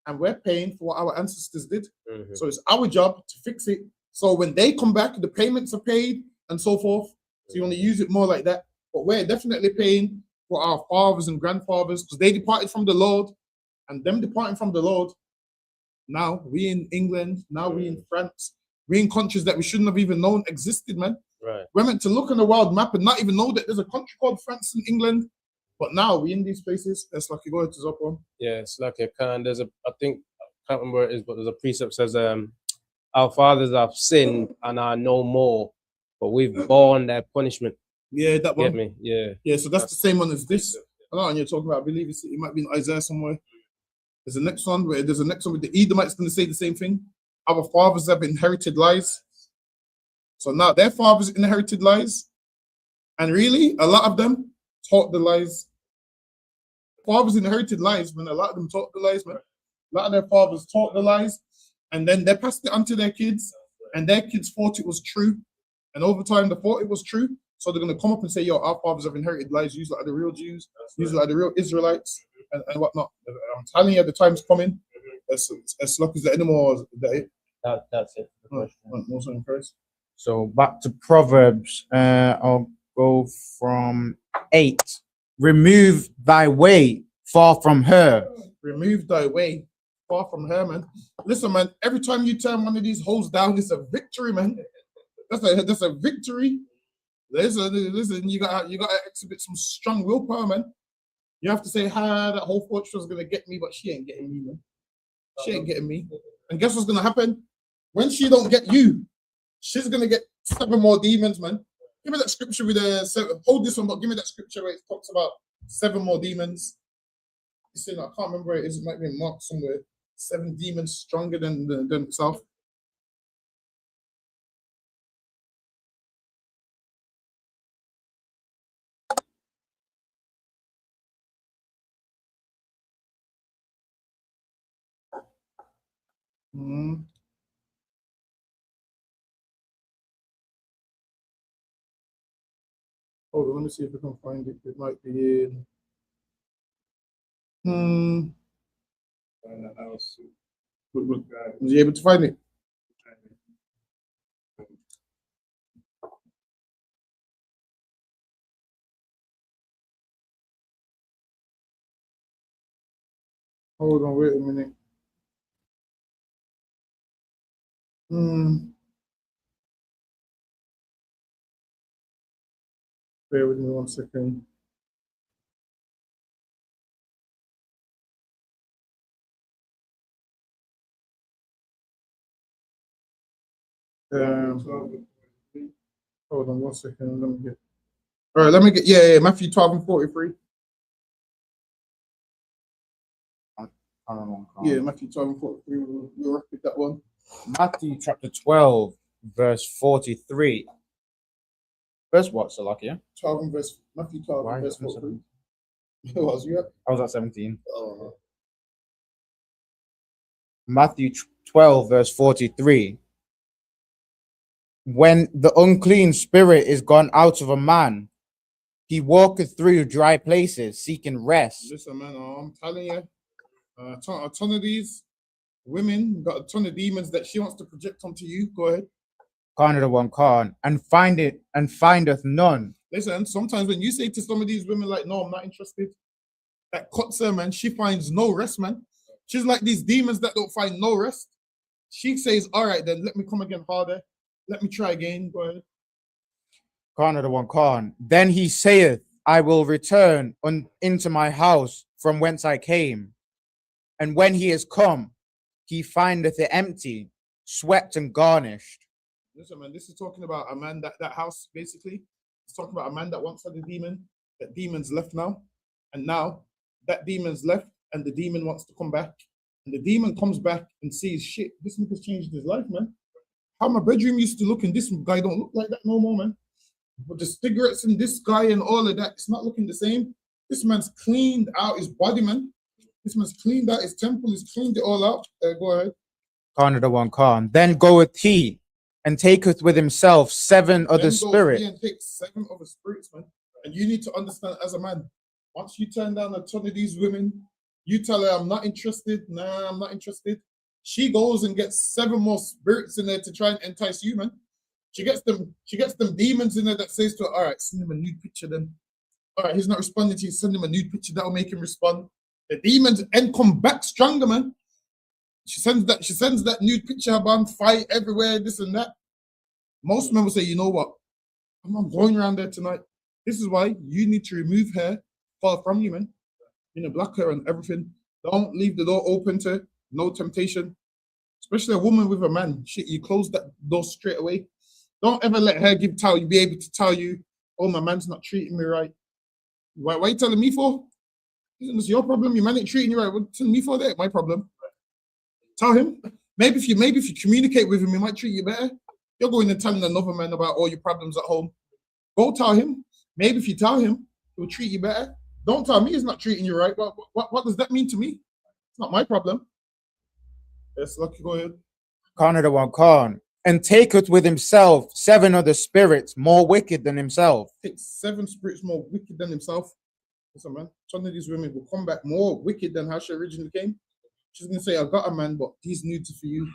and we're paying for what our ancestors did. So it's our job to fix it. So when they come back, the payments are paid and so forth. So you want to use it more like that. But we're definitely paying for our fathers and grandfathers because they departed from the Lord, and them departing from the Lord. Now we in England, now we in France, We in countries that we shouldn't have even known existed, man. Right. We're meant to look on the world map and not even know that there's a country called France and England. But now we in these places. It's like you go to Zoppo. Yeah, it's like there's a, I think, I can't remember what it is, but there's a precept that says, our fathers have sinned and are no more, but we've borne their punishment. Yeah, that one. Get me? Yeah. Yeah, so that's the same one as this. I don't know what you're talking about. I believe it might be in Isaiah somewhere. There's a next one with the Edomites going to say the same thing. Our fathers have inherited lies. So now their fathers inherited lies. And really, a lot of them taught the lies. Fathers inherited lies, man. A lot of them taught the lies, man. A lot of their fathers taught the lies. And then they passed it on to their kids. And their kids thought it was true. And over time, they thought it was true. So they're going to come up and say, yo, our fathers have inherited lies. Use like the real Jews. Use like the real Israelites. And whatnot. I'm telling you, the time's coming. As luck as the animal. That's it. Also impressed. So back to Proverbs. I'll go from 8. Remove thy way far from her. Remove thy way far from her, man. Listen, man. Every time you turn one of these holes down, it's a victory, man. That's a victory. Listen. You gotta exhibit some strong willpower, man. You have to say, that whole fortress was gonna get me, but she ain't getting me, man. She ain't getting me. And guess what's gonna happen? When she don't get you, she's gonna get 7 more demons, man. Give me that scripture with hold this one, but give me that scripture where it talks about 7 more demons. You see, I can't remember where it is. It might be in Mark somewhere. 7 demons stronger than itself. Hold on, let me see if I can find it. It might be in. Was you able to find it? Hold on, wait a minute. Bear with me 1 second. Hold on 1 second. Let me get. All right, let me get. Yeah, Matthew 12 and 43. Yeah, Matthew 12 and 43. We'll repeat that one. Matthew chapter 12, verse 43. Verse what, Salakia? 12 and verse. Matthew 12 and verse 43. What was you at? I was at 17. Matthew 12, verse 43. When the unclean spirit is gone out of a man, he walketh through dry places, seeking rest. Listen, man, I'm telling you, a ton of these women got a ton of demons that she wants to project onto you. Go ahead. And findeth none. Listen, sometimes when you say to some of these women, like, no, I'm not interested, that cuts her, man. She finds no rest, man. She's like these demons that don't find no rest. She says, all right, then let me come again harder. Let me try again. Go ahead. Then he saith, I will return into my house from whence I came. And when he is come, he findeth it empty, swept and garnished. Listen, man, this is talking about a man that house, basically. It's talking about a man that once had a demon. That demon's left now. And now that demon's left and the demon wants to come back. And the demon comes back and sees, shit, this nigga's changed his life, man. How my bedroom used to look and this guy don't look like that no more, man. But the cigarettes and this guy and all of that, it's not looking the same. This man's cleaned out his body, man. This man's cleaned out his temple. He's cleaned it all out. Go ahead. Then goeth he and taketh with himself 7 other spirits. And take 7 other spirits, man. And you need to understand as a man, once you turn down a ton of these women, you tell her, I'm not interested. Nah, I'm not interested. She goes and gets 7 more spirits in there to try and entice you, man. She gets them demons in there that says to her, all right, send him a nude picture then. All right, he's not responding to you, send him a nude picture, that'll make him respond. The demons and come back stronger, man. She sends that nude picture about fight everywhere, this and that. Most men will say, you know what? I'm not going around there tonight. This is why you need to remove her far from you, man. You know, block her and everything. Don't leave the door open to no temptation. Especially a woman with a man. Shit, you close that door straight away. Don't ever let her be able to tell you, oh, my man's not treating me right. Why are you telling me for? It's your problem. Your man ain't treating you right. What are you telling me for that? My problem. Tell him. Maybe if you communicate with him, he might treat you better. You're going and telling another man about all your problems at home. Go tell him. Maybe if you tell him, he'll treat you better. Don't tell me he's not treating you right. What does that mean to me? It's not my problem. Yes, Lucky, go ahead. Khan the one Khan. And taketh with himself 7 other spirits more wicked than himself. Take 7 spirits more wicked than himself. Listen, man, some of these women will come back more wicked than how she originally came. She's going to say, I got a man, but these nudes are for you.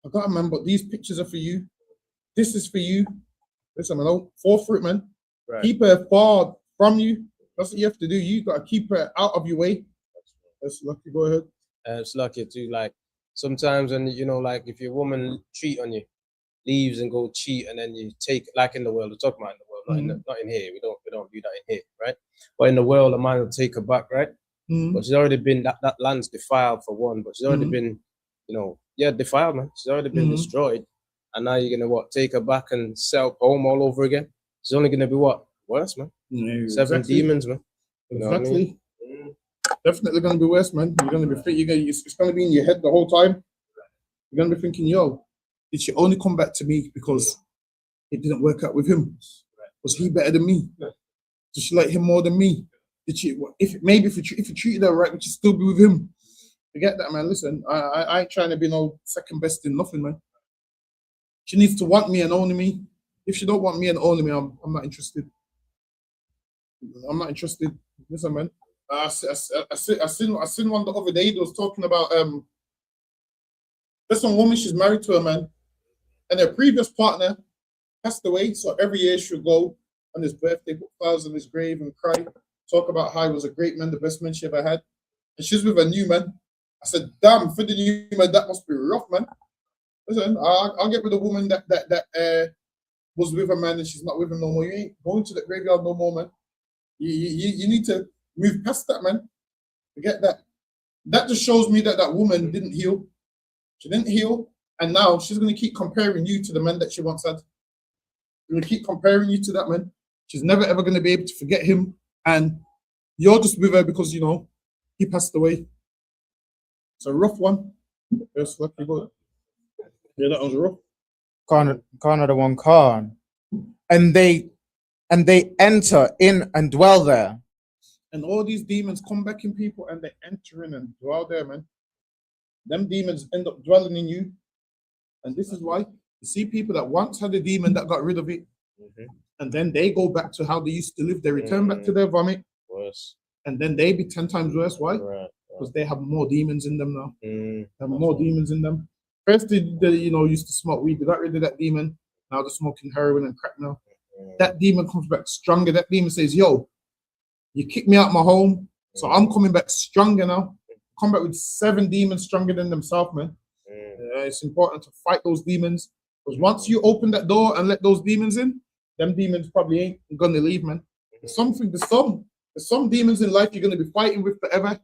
I got a man, but these pictures are for you. This is for you. Listen, man, don't fall for it, man. Right. Keep her far from you. That's what you have to do. You got to keep her out of your way. That's Lucky, go ahead. It's lucky too. Like sometimes when like if your woman cheat on you, leaves and go cheat, and then you take, like in the world, we're talking about in the world, not in here. We don't do that in here, right? But in the world, a man will take her back, right? But she's already been that land's defiled for one, but she's already been, defiled, man. She's already been destroyed, and now you're gonna take her back and sell home all over again. She's only gonna be worse, man. 7 demons, man. You know what I mean? Definitely gonna be worse, man. You're gonna be it's gonna be in your head the whole time. You're gonna be thinking, yo, did she only come back to me because it didn't work out with him? Was he better than me? Does she like him more than me? Did she? If you treated her right, would she still be with him? Forget that, man. Listen, I ain't trying to be no second best in nothing, man. She needs to want me and only me. If she don't want me and only me, I'm not interested. I'm not interested. Listen, man. I seen one the other day that was talking about there's some woman, she's married to a man, and her previous partner passed away. So every year she'll go on his birthday, put flowers on his grave and cry, talk about how he was a great man, the best man she ever had. And she's with a new man. I said, damn, for the new man, that must be rough, man. Listen, I'll get with a woman that was with a man and she's not with him no more. You ain't going to the graveyard no more, man. You need to move past that, man. Forget that. That just shows me that woman didn't heal. She didn't heal, and now she's going to keep comparing you to the man that she once had. She's going to keep comparing you to that man. She's never, ever going to be able to forget him, and you're just with her because, he passed away. It's a rough one. Yes, Lucky, go. Yeah, that was rough. Khan the one Khan. And they enter in and dwell there. And all these demons come back in people and they enter in and dwell there, man. Them demons end up dwelling in you. And this is why you see people that once had a demon that got rid of it. And then they go back to how they used to live. They return back to their vomit. Worse. And then they be 10 times worse. Why? Because they have more demons in them now. They have more demons in them. First, they used to smoke weed. They got rid of that demon. Now they're smoking heroin and crack now. That demon comes back stronger. That demon says, yo, you kicked me out my home, so I'm coming back stronger now. Come back with 7 demons stronger than themselves, man. It's important to fight those demons, because once you open that door and let those demons in, them demons probably ain't gonna leave, man. There's some demons in life you're gonna be fighting with forever.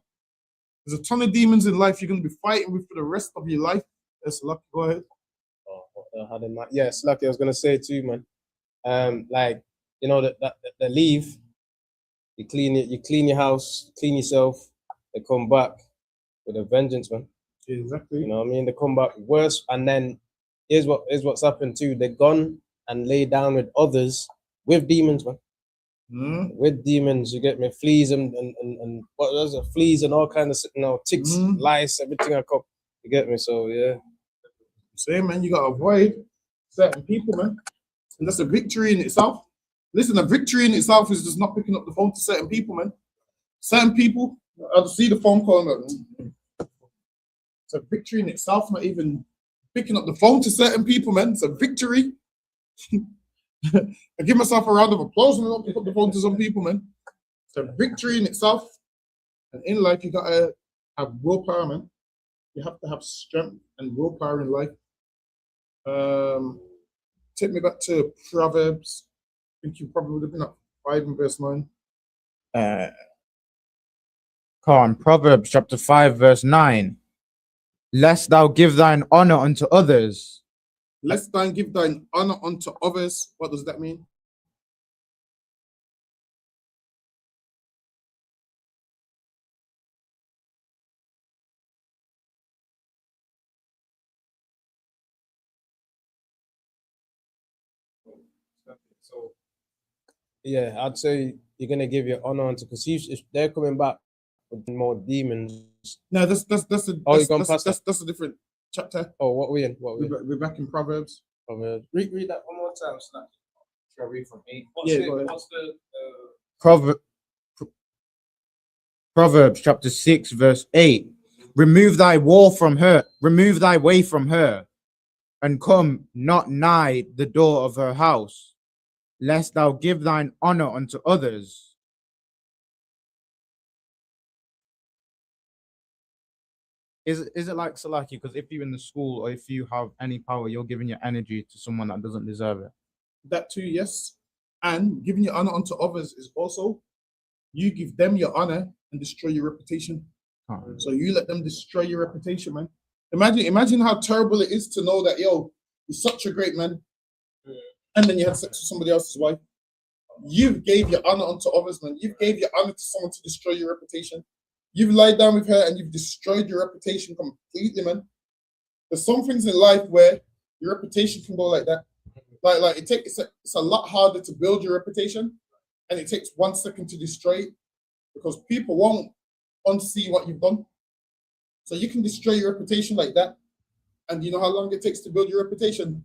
There's a ton of demons in life you're gonna be fighting with for the rest of your life. That's Lucky. Go ahead. Yes, Lucky. I was gonna say too, man. The leave. You clean your house, clean yourself. They come back with a vengeance, man. Exactly. You know what I mean? They come back worse, and then here's what's happened too. They're gone and lay down with others with demons, man. With demons, you get me? Fleas and what was it? Fleas and all kinds of ticks, lice, everything I cop. You get me? So yeah. Same, man. You gotta avoid certain people, man, and that's a victory in itself. Listen, a victory in itself is just not picking up the phone to certain people, man. Certain people, I'll see the phone call. It's a victory in itself, not even picking up the phone to certain people, man. It's a victory. I give myself a round of applause when I don't pick up the phone to some people, man. It's a victory in itself. And in life, you gotta have willpower, man. You have to have strength and willpower in life. Take me back to Proverbs. I think you probably would have been at 5 and verse 9. Proverbs chapter 5 verse 9. Lest thou give thine honor unto others. Lest thou give thine honor unto others. What does that mean? So, yeah, I'd say you're gonna give your honor unto, because if they're coming back with more demons. No, that's a different chapter. Oh, what we in? What we? We're back in Proverbs. Proverbs. Read that one more time, Snap. Shall I read from 8? What's the Proverbs chapter 6 verse 8. Remove thy way from her, and come not nigh the door of her house, lest thou give thine honor unto others. Is it like Salaki? Because if you're in the school or if you have any power, you're giving your energy to someone that doesn't deserve it. That too, yes. And giving your honor unto others is also you give them your honor and destroy your reputation. So you let them destroy your reputation, man. Imagine how terrible it is to know that, yo, you're such a great man, and then you had sex with somebody else's wife. You gave your honor unto others, man. You gave your honor to someone to destroy your reputation. You've lied down with her and you've destroyed your reputation completely, man. There's some things in life where your reputation can go like that. Like it's a lot harder to build your reputation, and it takes 1 second to destroy it, because people won't unsee what you've done. So you can destroy your reputation like that. And you know how long it takes to build your reputation?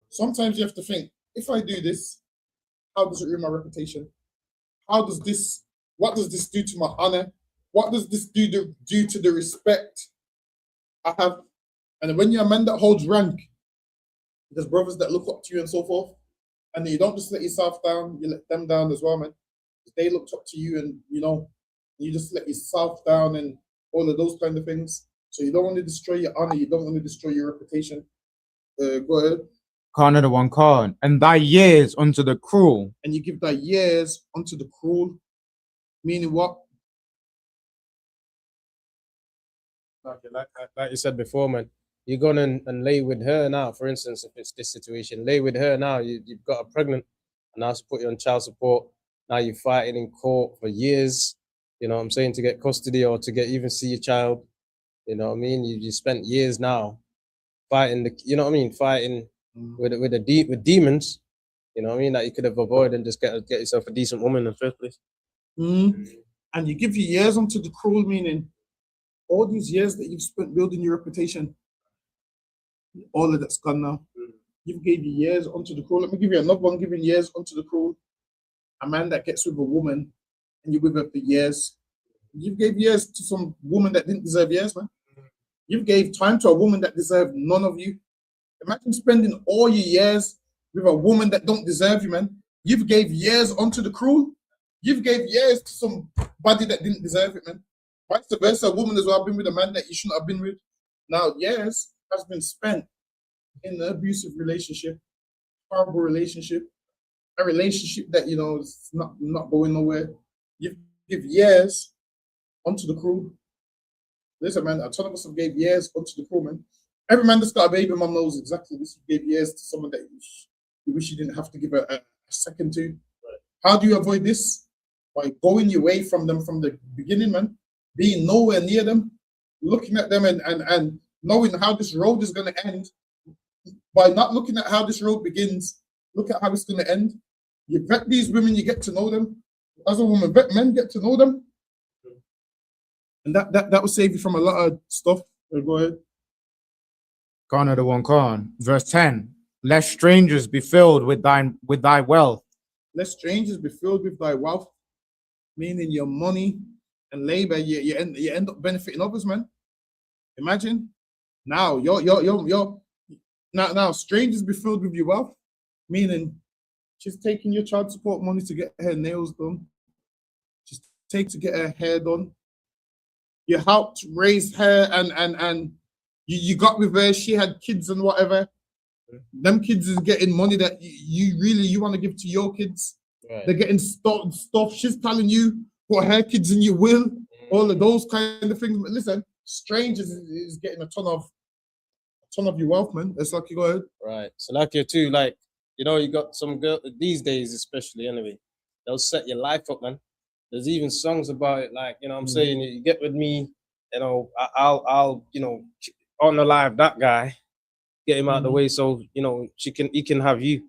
Sometimes you have to think, if I do this, how does it ruin my reputation? What does this do to my honor? What does this do to the respect I have? And when you're a man that holds rank, there's brothers that look up to you and so forth, and you don't just let yourself down, you let them down as well, man. They looked up to you, and you just let yourself down and all of those kind of things. So you don't want to destroy your honor, you don't want to destroy your reputation. Go ahead. Another one, Khan. And thy years unto the cruel. And you give thy years unto the cruel, meaning what? Like you said before, man, you're going and lay with her now. For instance, if it's this situation, lay with her now. You've got her pregnant, and now she put you on child support. Now you're fighting in court for years. You know what I'm saying, to get custody or to get even see your child. You know what I mean? You spent years now fighting fighting with demons. You know what I mean? That you could have avoided and just get yourself a decent woman in the first place. And you give your years unto the cruel, meaning all these years that you've spent building your reputation, all of that's gone now. You've gave your years unto the cruel. Let me give you another one, giving years unto the cruel. A man that gets with a woman and you're with her for years. You gave years to some woman that didn't deserve years, man. You gave time to a woman that deserved none of you. Imagine spending all your years with a woman that don't deserve you, man. You've gave years unto the cruel. You've gave years to somebody that didn't deserve it, man. Vice versa, a woman as well been with a man that you shouldn't have been with. Now, years has been spent in an abusive relationship, horrible relationship, a relationship that is not going nowhere. You give years unto the cruel. Listen, man, a ton of us have gave years unto the cruel, man. Every man that's got a baby mom knows exactly this. You gave years to someone that you wish you didn't have to give a second to. Right. How do you avoid this? By going away from them from the beginning, man. Being nowhere near them, looking at them and knowing how this road is going to end. By not looking at how this road begins, look at how it's going to end. You vet these women, you get to know them. As a woman, vet men, get to know them. And that will save you from a lot of stuff. Go ahead. Another one, Khan. Verse 10. Let strangers be filled with thy wealth. Let strangers be filled with thy wealth, meaning your money and labor. You end up benefiting others, man. Imagine now now strangers be filled with your wealth, meaning she's taking your child support money to get her nails done. She's to get her hair done. You helped raise her and You got with her, she had kids and whatever. Them kids is getting money that you want to give to your kids. Right. They're getting stuff. She's telling you put her kids in your will. All of those kind of things. But listen, strangers is getting a ton of your wealth, man. It's like you go ahead. Right. So like you too, like, you know, you got some girl these days, especially anyway, they'll set your life up, man. There's even songs about it, like, you know what I'm saying, you get with me, you know, I'll you know, on the live that guy, get him out of the way so, you know, he can have you.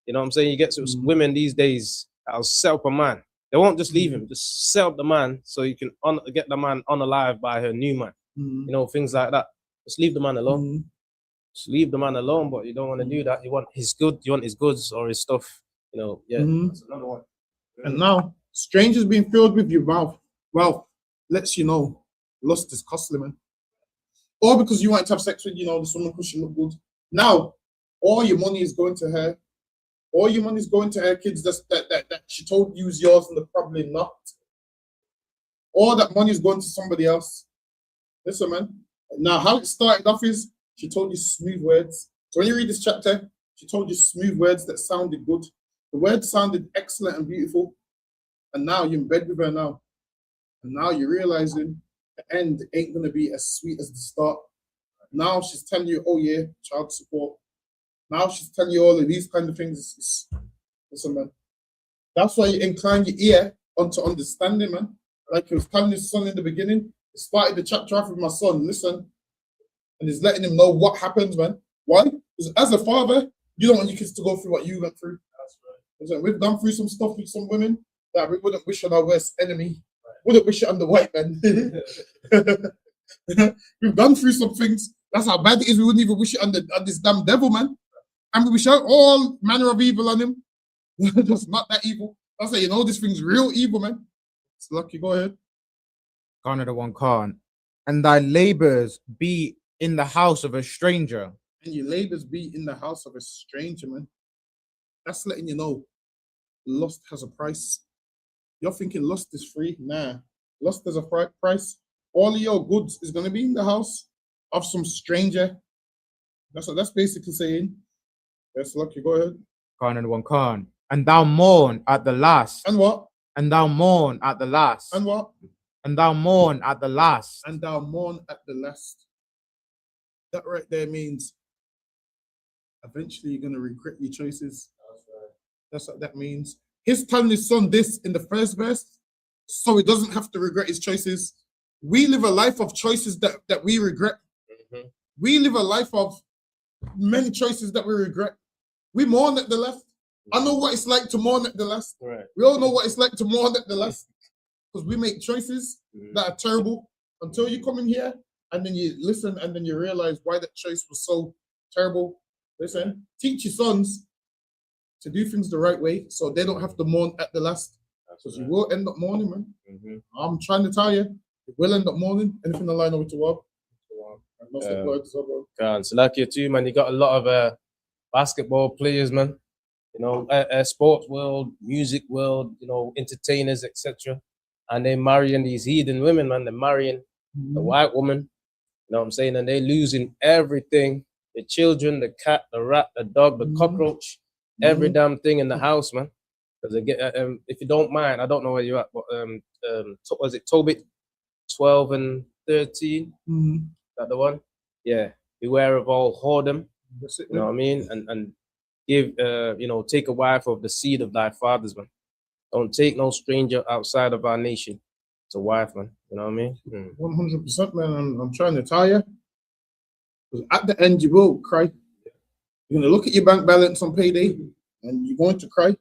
You know what I'm saying? You get some women these days that'll sell up a man. They won't just leave him, just sell up the man so you can get the man on alive by her new man. You know, things like that. Just leave the man alone. Just leave the man alone, but you don't want to do that. You want his goods or his stuff. You know, yeah. That's another one. And now, strangers being filled with your wealth lets you know lust is costly, man. Or because you want to have sex with, you know, this woman because she look good. Now, all your money is going to her. All your money is going to her kids that she told you is yours and they're probably not. All that money is going to somebody else. Listen, man. Now, how it started off is she told you smooth words. So when you read this chapter, she told you smooth words that sounded good. The words sounded excellent and beautiful. And now you're in bed with her now. And now you're realizing the end ain't going to be as sweet as the start. Now she's telling you, oh yeah, child support. Now she's telling you all of these kind of things. Listen, man. That's why you incline your ear onto understanding, man. Like he was telling his son in the beginning. He started the chapter off with my son, listen. And he's letting him know what happens, man. Why? Because as a father, you don't want your kids to go through what you went through. That's right. Listen, we've gone through some stuff with some women that we wouldn't wish on our worst enemy. Wouldn't wish it on the white man. We've gone through some things. That's how bad it is. We wouldn't even wish it on this damn devil, man. And we wish out all manner of evil on him. That's not that evil. That's like, you know, this thing's real evil, man. It's lucky. Go ahead. Garner the one Khan. And thy labors be in the house of a stranger. And your labors be in the house of a stranger, man. That's letting you know lust has a price. You're thinking lust is free? Nah. Lust has a price. All of your goods is going to be in the house of some stranger. That's what that's basically saying. That's lucky. Go ahead. Garner the one Khan. And thou mourn at the last. And what? And thou mourn at the last. And what? And thou mourn at the last. And thou mourn at the last. That right there means eventually you're going to regret your choices. That's right. That's what that means. He's telling his son this in the first verse, so he doesn't have to regret his choices. We live a life of choices that we regret. We live a life of many choices that we regret. We mourn at the last. I know what it's like to mourn at the last. Right. We all know what it's like to mourn at the last. Because we make choices that are terrible until you come in here and then you listen and then you realize why that choice was so terrible. Listen, teach your sons to do things the right way so they don't have to mourn at the last. Because you will end up mourning, man. I'm trying to tell you, you will end up mourning. Anything to line over to what? So like you too, man, you got a lot of basketball players, man. You know, sports world, music world, you know, entertainers, etc. And they're marrying these heathen women, man. They're marrying the white woman. You know what I'm saying? And they're losing everything. The children, the cat, the rat, the dog, the cockroach, every damn thing in the house, man. Because they get, if you don't mind, I don't know where you're at, but was it Tobit 12 and 13? That the one? Yeah. Beware of all whoredom. You know what I mean? And give, you know, take a wife of the seed of thy fathers, man. Don't take no stranger outside of our nation. It's a wife, man. You know what I mean? 100%, man. I'm trying to tell you. Because at the end, you will cry. You're going to look at your bank balance on payday and you're going to cry.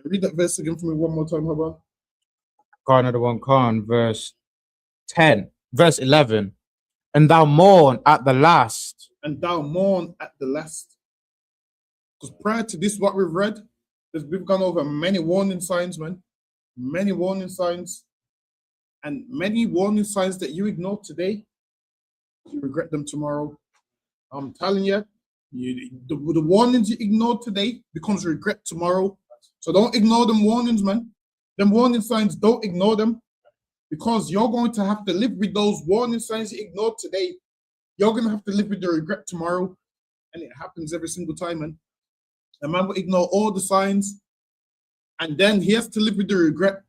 Read that verse again for me one more time, how about? Garner the one Khan, verse 10, verse 11. And thou mourn at the last. And thou mourn at the last. Because prior to this, what we've read, we've gone over many warning signs, man. Many warning signs. And many warning signs that you ignore today, you regret them tomorrow. I'm telling you, the warnings you ignore today becomes regret tomorrow. So don't ignore them warnings, man. Them warning signs, don't ignore them. Because you're going to have to live with those warning signs you ignored today. you're gonna have to live with the regret tomorrow, and it happens every single time, man. A man will ignore all the signs, and then he has to live with the regret.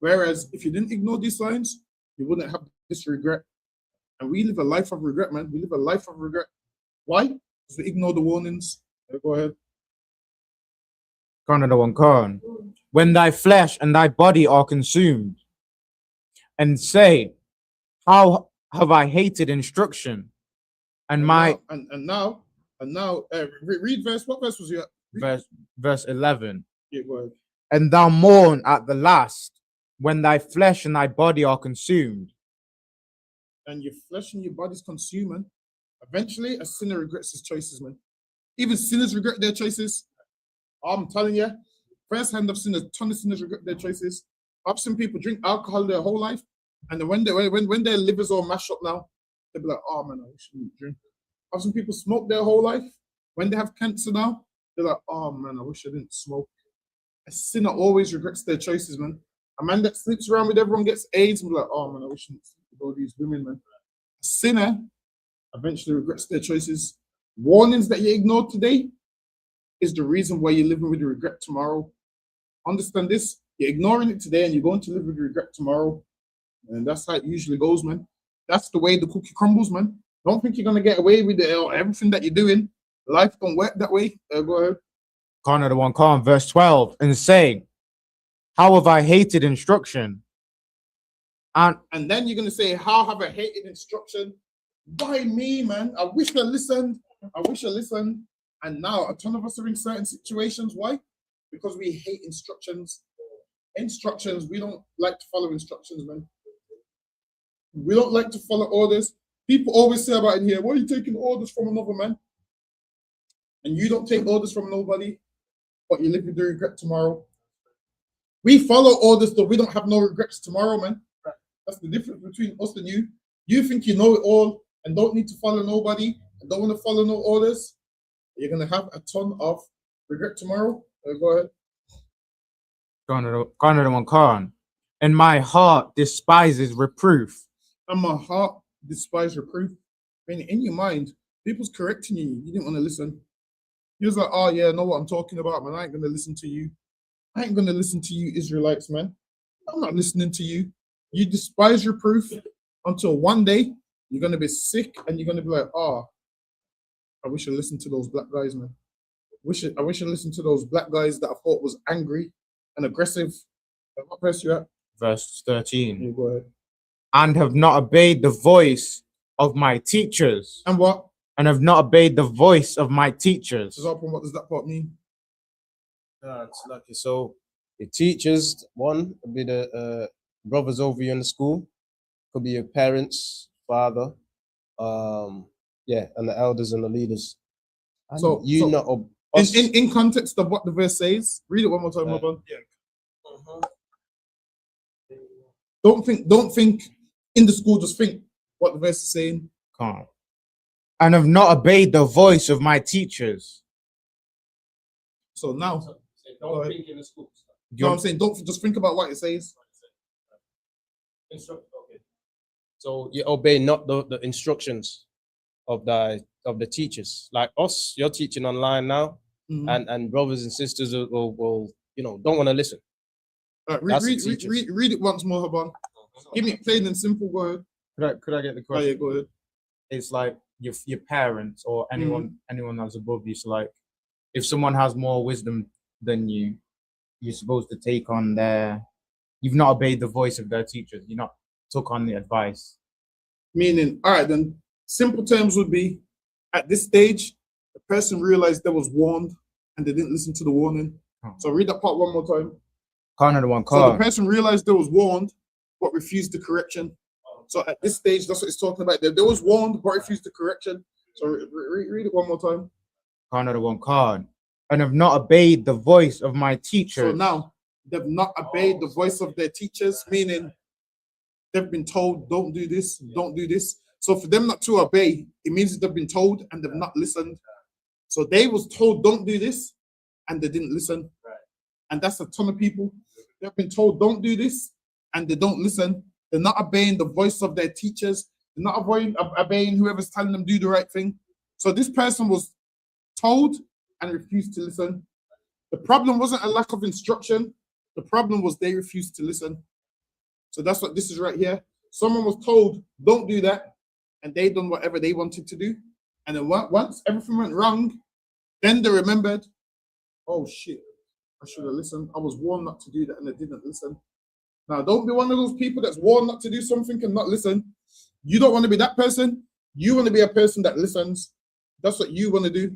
Whereas if you didn't ignore these signs, you wouldn't have this regret. And we live a life of regret, man. We live a life of regret. Why? Because we ignore the warnings. Go ahead. Another one, Khan. When thy flesh and thy body are consumed, and say, how have I hated instruction, and my now, read verse. What verse was you at? verse 11. Yeah, go ahead. And thou mourn at the last, when thy flesh and thy body are consumed. And your flesh and your body's consuming. Eventually, a sinner regrets his choices, man. Even sinners regret their choices. I'm telling you, first hand of sinners, ton of sinners regret their choices. I've seen people drink alcohol their whole life, and then when their livers all mashed up now, they'll be like, oh man, I shouldn't drink. I've seen people smoke their whole life. When they have cancer now, they're like, oh man, I wish I didn't smoke. A sinner always regrets their choices, man. A man that sleeps around with everyone gets AIDS and be like, oh man, I wish I didn't sleep with all these women, man. A sinner eventually regrets their choices. Warnings that you ignored today is the reason why you're living with regret tomorrow. Understand this? You're ignoring it today and you're going to live with regret tomorrow. And that's how it usually goes, man. That's the way the cookie crumbles, man. Don't think you're going to get away with it or everything that you're doing. Life don't work that way. Go ahead. Another one, Khan, verse 12, and say, how have I hated instruction? And then you're going to say, how have I hated instruction? Why me, man? I wish I listened. And now a ton of us are in certain situations. Why? Because we hate instructions. We don't like to follow instructions, man. We don't like to follow orders. People always say about it here, why are you taking orders from another man? And you don't take orders from nobody, but you live with the regret tomorrow. We follow orders, so we don't have no regrets tomorrow, man. That's the difference between us and you. You think you know it all and don't need to follow nobody and don't want to follow no orders. You're going to have a ton of regret tomorrow. Go ahead. Another one, Khan. And my heart despises reproof. And my heart despises reproof. Meaning in your mind, people's correcting you. You didn't want to listen. He was like, oh yeah, I know what I'm talking about, man. I ain't going to listen to you. I ain't going to listen to you, Israelites, man. I'm not listening to you. You despise reproof until one day you're going to be sick and you're going to be like, oh, I wish I listened to those black guys, man. I wish I listened to those black guys that I thought was angry and aggressive. What verse you at? Verse 13. Yeah, go ahead. And have not obeyed the voice of my teachers. And what? And have not obeyed the voice of my teachers. So what does that part mean? It's lucky. So the teachers, one would be the brothers over you in the school, could be your parents, father, and the elders and the leaders. And So in context of what the verse says, read it one more time, Robin. Don't think in the school, just think what the verse is saying. Can't. And have not obeyed the voice of my teachers. So now, don't think in the school. you know what I'm saying? Don't just think about what it says. Okay. So you obey not the instructions of the teachers. Like us, you're teaching online now, and brothers and sisters will don't want to listen. Read it once more, Haban. Give me plain and simple word. Could I get the Oh, question? yeah, go ahead. It's like your parents or anyone that's above you. So like, if someone has more wisdom than you, you're supposed to take on you've not obeyed the voice of their teachers. You're not took on the advice. Meaning, all right, then simple terms would be, at this stage, the person realized they was warned and they didn't listen to the warning. So read that part one more time. Another one. So the person realized they was warned, but refused the correction. So at this stage, that's what it's talking about. They was warned, but refused the correction. So read it one more time. Another one. And have not obeyed the voice of my teachers. So now, they've not obeyed the voice of their teachers, meaning they've been told, don't do this, don't do this. So for them not to obey, it means that they've been told and they've not listened. So they was told, don't do this, and they didn't listen. And that's a ton of people. They've been told, don't do this, and they don't listen. They're not obeying the voice of their teachers, They're not obeying whoever's telling them do the right thing. So this person was told and refused to listen. The problem wasn't a lack of instruction. The problem was they refused to listen. So that's what this is right here. Someone was told, don't do that, and they done whatever they wanted to do. And then once everything went wrong, then they remembered, oh shit, I should have listened. I was warned not to do that and I didn't listen. Now, don't be one of those people that's warned not to do something and not listen. You don't want to be that person. You want to be a person that listens. That's what you want to do.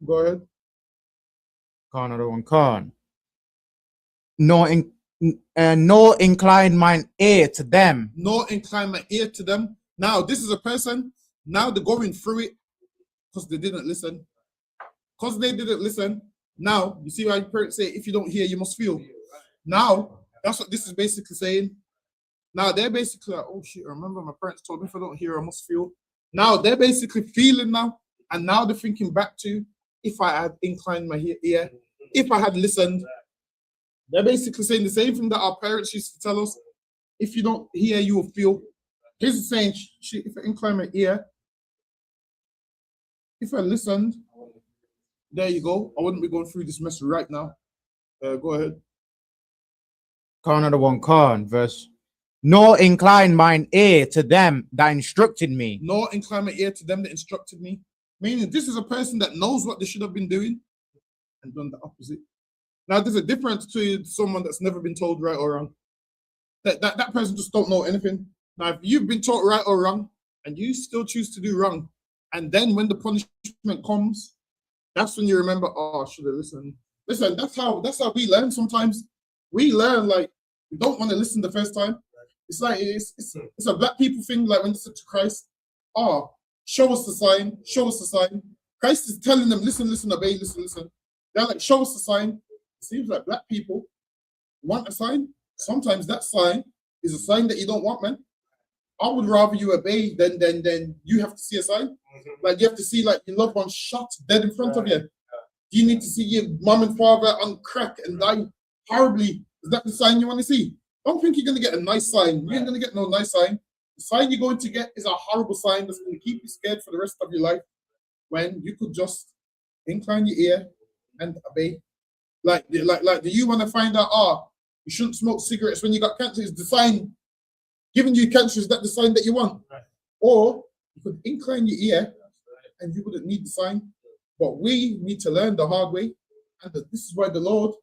Go ahead. Another one, Khan. Nor incline mine ear to them. Nor incline my ear to them. Now, this is a person, now they're going through it because they didn't listen. Because they didn't listen. Now, you see why your parents say, if you don't hear, you must feel. Now, that's what this is basically saying. Now, they're basically like, oh shit, I remember my parents told me if I don't hear, I must feel. Now, they're basically feeling now. And now they're thinking back to, if I had inclined my ear, if I had listened. They're basically saying the same thing that our parents used to tell us. If you don't hear, you will feel. Here's the saying, if I incline my ear, if I listened, there you go. I wouldn't be going through this mess right now. Go ahead. Another one, verse. Nor incline mine ear to them that instructed me. Nor incline my ear to them that instructed me. Meaning this is a person that knows what they should have been doing and done the opposite. Now, there's a difference to someone that's never been told right or wrong. That person just don't know anything. Now, if you've been taught right or wrong and you still choose to do wrong, and then when the punishment comes, that's when you remember, oh, I should have listened. Listen, that's how we learn sometimes. We learn like we don't want to listen the first time. It's like it's a black people thing, like when they said to Christ, oh, show us the sign, show us the sign. Christ is telling them, listen, listen, obey, listen, listen. They're like, show us the sign. It seems like black people want a sign. Sometimes that sign is a sign that you don't want, man. I would rather you obey than you have to see a sign. Like you have to see like your loved one shot dead in front of you. You need to see your mom and father on crack and die horribly. Is that the sign you want to see? Don't think you're going to get a nice sign. You ain't going to get no nice sign. The sign you're going to get is a horrible sign that's going to keep you scared for the rest of your life, when you could just incline your ear and obey. Like do you want to find out, you shouldn't smoke cigarettes when you got cancer? Is the sign giving you cancer? Is that the sign that you want? Right. Or you could incline your ear and you wouldn't need the sign. But we need to learn the hard way. And this is why the Lord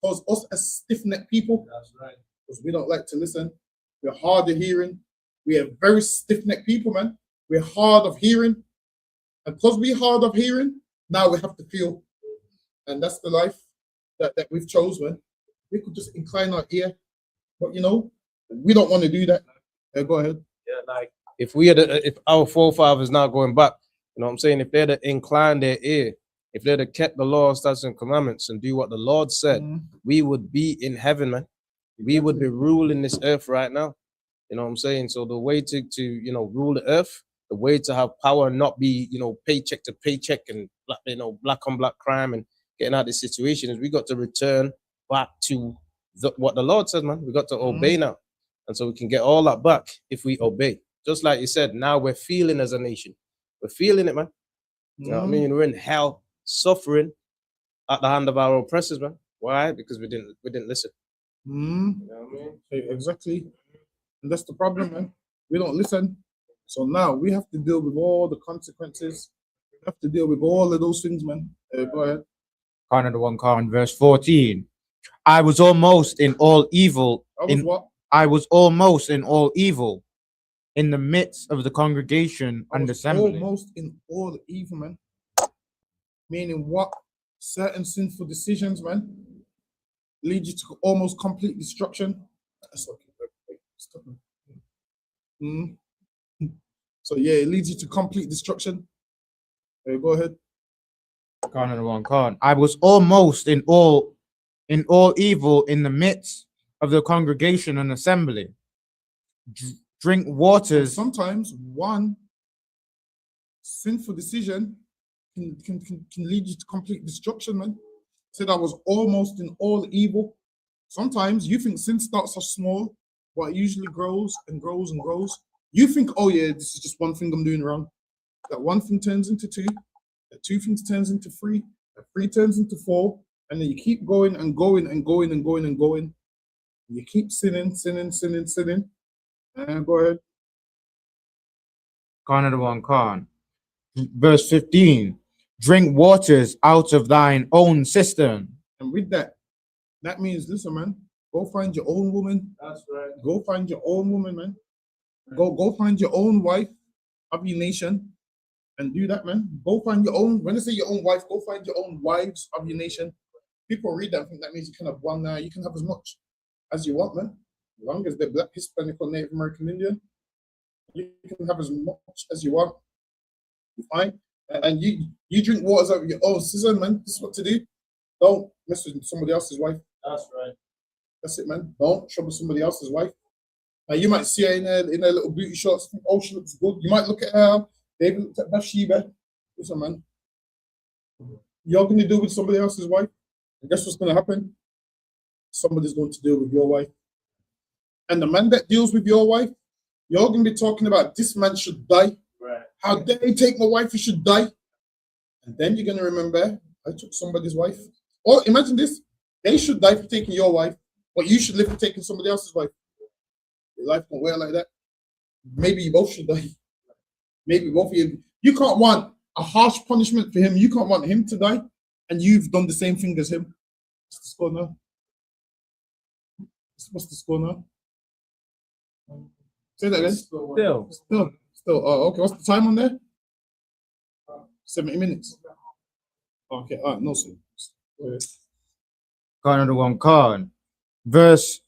calls us as stiff-necked people. That's right. Because we don't like to listen. We're hard of hearing. We are very stiff-necked people, man. We're hard of hearing. And because we're hard of hearing, now we have to feel. And that's the life that we've chosen. We could just incline our ear. But, we don't want to do that. Go ahead. Yeah, like if our forefathers not going back, you know what I'm saying? If they'd incline their ear, if they'd have kept the law, statutes, and commandments and do what the Lord said, we would be in heaven, man. We would be ruling this earth right now. You know what I'm saying? So the way to rule the earth, the way to have power and not be, paycheck to paycheck and black on black crime and getting out of this situation is we got to return back to what the Lord said, man. We got to obey now. And so we can get all that back if we obey. Just like you said, now we're feeling as a nation. We're feeling it, man. You know what I mean? We're in hell, suffering at the hand of our oppressors, man. Why? Because we didn't listen. You know what I mean? Exactly. And that's the problem, man. We don't listen. So now we have to deal with all the consequences. We have to deal with all of those things, man. Go ahead. Another one, verse 14. I was almost in all evil. I was almost in all evil in the midst of the congregation and assembly. Almost in all evil, man. Meaning what? Certain sinful decisions, man, lead you to almost complete destruction. That's okay. Stop. So yeah, it leads you to complete destruction. Go ahead. I was almost in all evil in the midst of the congregation and assembly. Drink waters. Sometimes one sinful decision can lead you to complete destruction, man. Said I was almost in all evil. Sometimes you think sin starts off small, but it usually grows and grows and grows. You think, oh yeah, this is just one thing I'm doing wrong. That one thing turns into two, that two things turns into three, that three turns into four, and then you keep going and going and going and going and going. You keep sinning. Go ahead. Khan 1 Khan. Verse 15. Drink waters out of thine own cistern. And with that, that means, listen, man, go find your own woman. That's right. Go find your own woman, man. Go find your own wife of your nation and do that, man. Go find your own, when I say your own wife, go find your own wives of your nation. People read that and think that means you can have one now. You can have as much as you want, man. As long as they're Black, Hispanic, or Native American Indian, you can have as much as you want. Fine. And you drink waters out of your own cistern, man. This is what to do. Don't mess with somebody else's wife. That's right. That's it, man. Don't trouble somebody else's wife. You might see her in her little beauty shorts. Think, oh, she looks good. You might look at her. David looked at Bathsheba. Listen, man. You're going to deal with somebody else's wife. And guess what's going to happen? Somebody's going to deal with your wife. And the man that deals with your wife, you're going to be talking about this man should die. Right. How dare he take my wife? He should die. And then you're going to remember, I took somebody's wife. Or imagine this. They should die for taking your wife, but you should live for taking somebody else's wife. Your life won't work like that. Maybe you both should die. Maybe both of you. You can't want a harsh punishment for him. You can't want him to die, and you've done the same thing as him. What's the score now? What's the score now? Say that again. Still. Oh, okay. What's the time on there? 70 minutes. Okay. All right. No, sir. Khan 1 Khan. Verse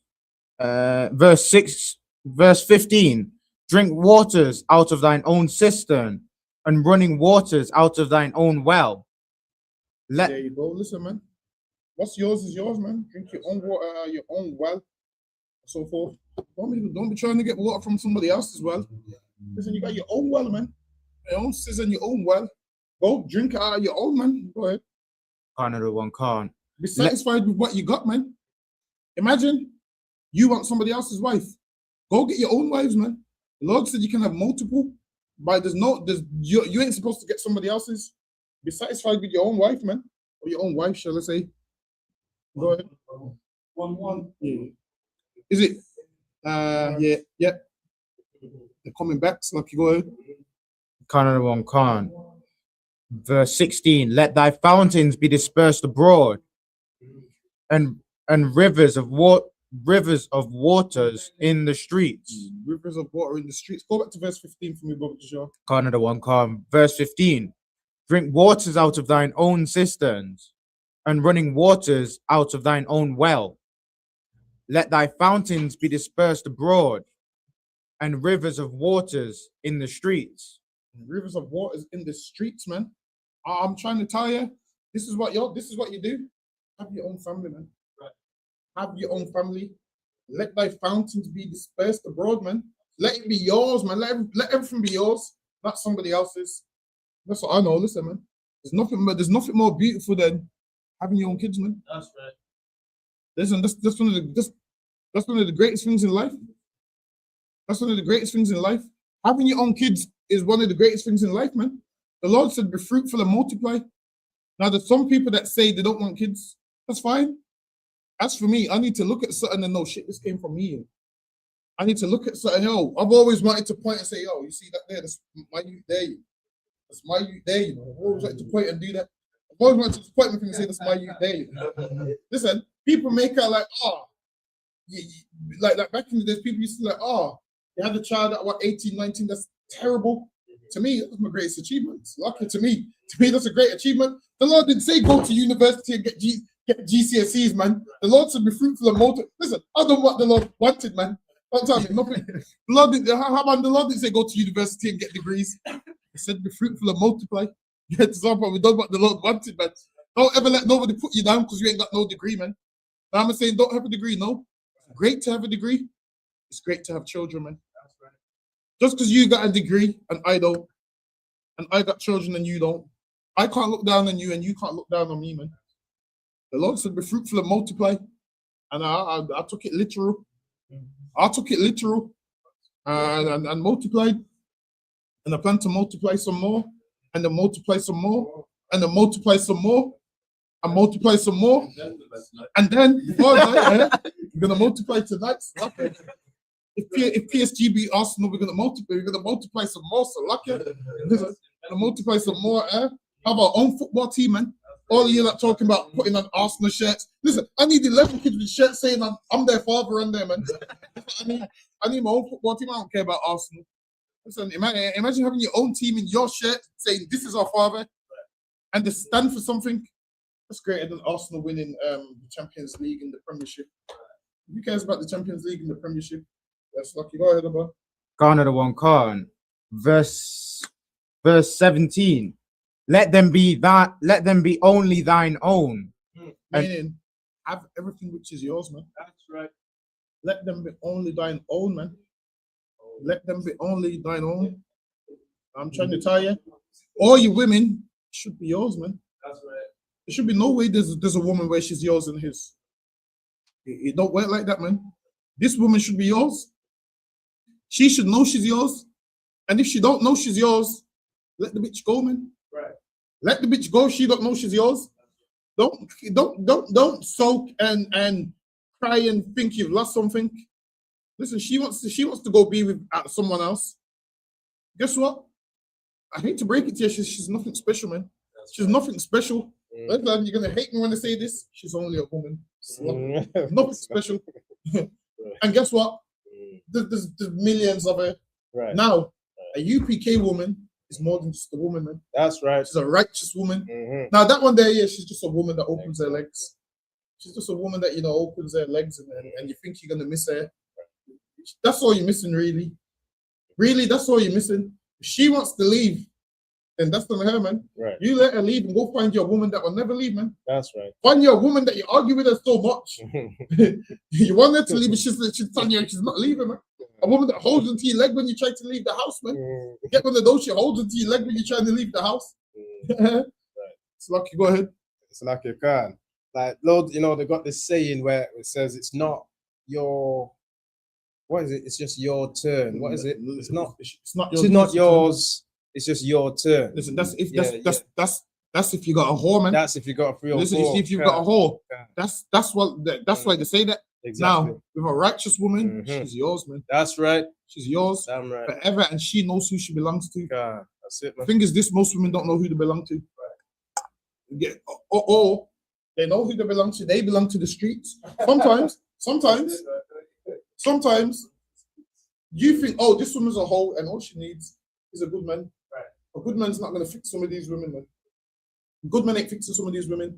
15. Drink waters out of thine own cistern, and running waters out of thine own well. There you go. Listen, man. What's yours is yours, man. Drink your own water, your own well, so forth. Don't be trying to get water from somebody else's well. Listen, you got your own well, man. Your own cistern, your own well. Go drink out of your own, man. Go ahead. Khan 1 Khan. Be satisfied with what you got, man. Imagine you want somebody else's wife. Go get your own wives, man. The Lord said you can have multiple, but you ain't supposed to get somebody else's. Be satisfied with your own wife, man. Or your own wife, shall I say. Go ahead. 1-1. Yeah. Is it? Yeah. They're coming back, so like you go ahead. Khan 1 Khan. Verse 16. Let thy fountains be dispersed abroad, and rivers of waters in the streets. Rivers of water in the streets. Go back to verse 15 for me, Brother Joshua. Khan 1 Khan. Verse 15. Drink waters out of thine own cisterns, and running waters out of thine own well. Let thy fountains be dispersed abroad, and rivers of waters in the streets. Rivers of waters in the streets, man. I'm trying to tell you, this is what you do. Have your own family, man. Right. Have your own family. Let thy fountains be dispersed abroad, man. Let it be yours, man. Let everything be yours, not somebody else's. That's what I know. Listen, man. There's nothing more beautiful than having your own kids, man. That's right. Listen, that's one of the greatest things in life. That's one of the greatest things in life. Having your own kids is one of the greatest things in life, man. The Lord said, be fruitful and multiply. Now, there's some people that say they don't want kids. That's fine. As for me, I need to look at something and know, shit, this came from me. I need to look at something, I've always wanted to point and say, you see that there? That's my youth there. That's my youth there, I've always wanted to point and do that. I've always wanted to point and say, that's my youth there. Listen, people make out like, like back in the days, people used to like, they had a child at 18, 19, that's terrible. To me, that's my greatest achievement. It's lucky to me. To me, that's a great achievement. The Lord didn't say go to university and get GCSEs, man. The Lord said be fruitful and multiply. Listen, I don't know what the Lord wanted, man. Don't tell me nothing. The Lord didn't say go to university and get degrees. He said be fruitful and multiply. You get example, we done what the Lord wanted, man. Don't ever let nobody put you down because you ain't got no degree, man. Now I'm saying don't have a degree, no. It's great to have a degree. It's great to have children, man. Just because you got a degree and I don't, and I got children and you don't, I can't look down on you and you can't look down on me, man. The Lord said, be fruitful and multiply. And I took it literal. I took it literal. and multiplied. And I plan to multiply some more, and then multiply some more, and then multiply some more, and multiply some more. And then before that, we're gonna multiply tonight. So lucky. If PSG beat Arsenal, we're gonna multiply some more. So lucky. We're gonna multiply some more. Have our own football team, man. All of you that talking about putting on Arsenal shirts. Listen, I need 11 kids with shirts saying I'm their father and there, man. I need my own football team. I don't care about Arsenal. Listen, imagine having your own team in your shirt saying this is our father, and to stand for something. That's greater than Arsenal winning the Champions League and the Premiership. Who cares about the Champions League and the Premiership? That's lucky. Go ahead, Abba. Ghana the one Khan. Verse 17. Let them be only thine own. Meaning, have everything which is yours, man. That's right. Let them be only thine own, man. Let them be only thine own. I'm trying to tell you, all you women should be yours, man. That's right. There should be no way there's a woman where she's yours and his. It don't work like that, man. This woman should be yours. She should know she's yours. And if she don't know she's yours, let the bitch go, man. Right. Let the bitch go. She don't know she's yours. Don't soak and cry and think you've lost something. Listen, she wants to go be with someone else. Guess what? I hate to break it to you, she's nothing special, man. She's nothing special. You're gonna hate me when I say this. She's only a woman. Nothing special. And guess what? There's millions of her. Right. Now, a UPK woman is more than just a woman, man. That's right. She's a righteous woman. Now that one there, yeah, she's just a woman that opens her legs. She's just a woman that opens her legs, and you think you're gonna miss her. That's all you're missing, really. Really, that's all you're missing. If she wants to leave, then that's on her, man. Right. You let her leave and go find your woman that will never leave, man. That's right. Find your woman that you argue with her so much. You want her to leave, but she's telling you she's not leaving, man. A woman that holds onto your leg when you try to leave the house, man. Get one of those, she holds onto your leg when you're trying to leave the house. Right. It's lucky, go ahead. It's like you can. Like, Lord, they got this saying where it says it's not your. What is it? It's just your turn. What is it? It's not yours. It's just your turn. Listen, that's if you got a whore, man. That's if you got a 3 or 4. Listen, if you've got a whore, that's why they say that. Exactly. Now, with a righteous woman, she's yours, man. That's right. She's yours forever, and she knows who she belongs to. That's it, man. The thing is, most women don't know who they belong to. Right. Or they know who they belong to. They belong to the streets. Sometimes you think, oh, this woman's a hoe, and all she needs is a good man. Right. A good man's not going to fix some of these women, man. A good man ain't fixing some of these women.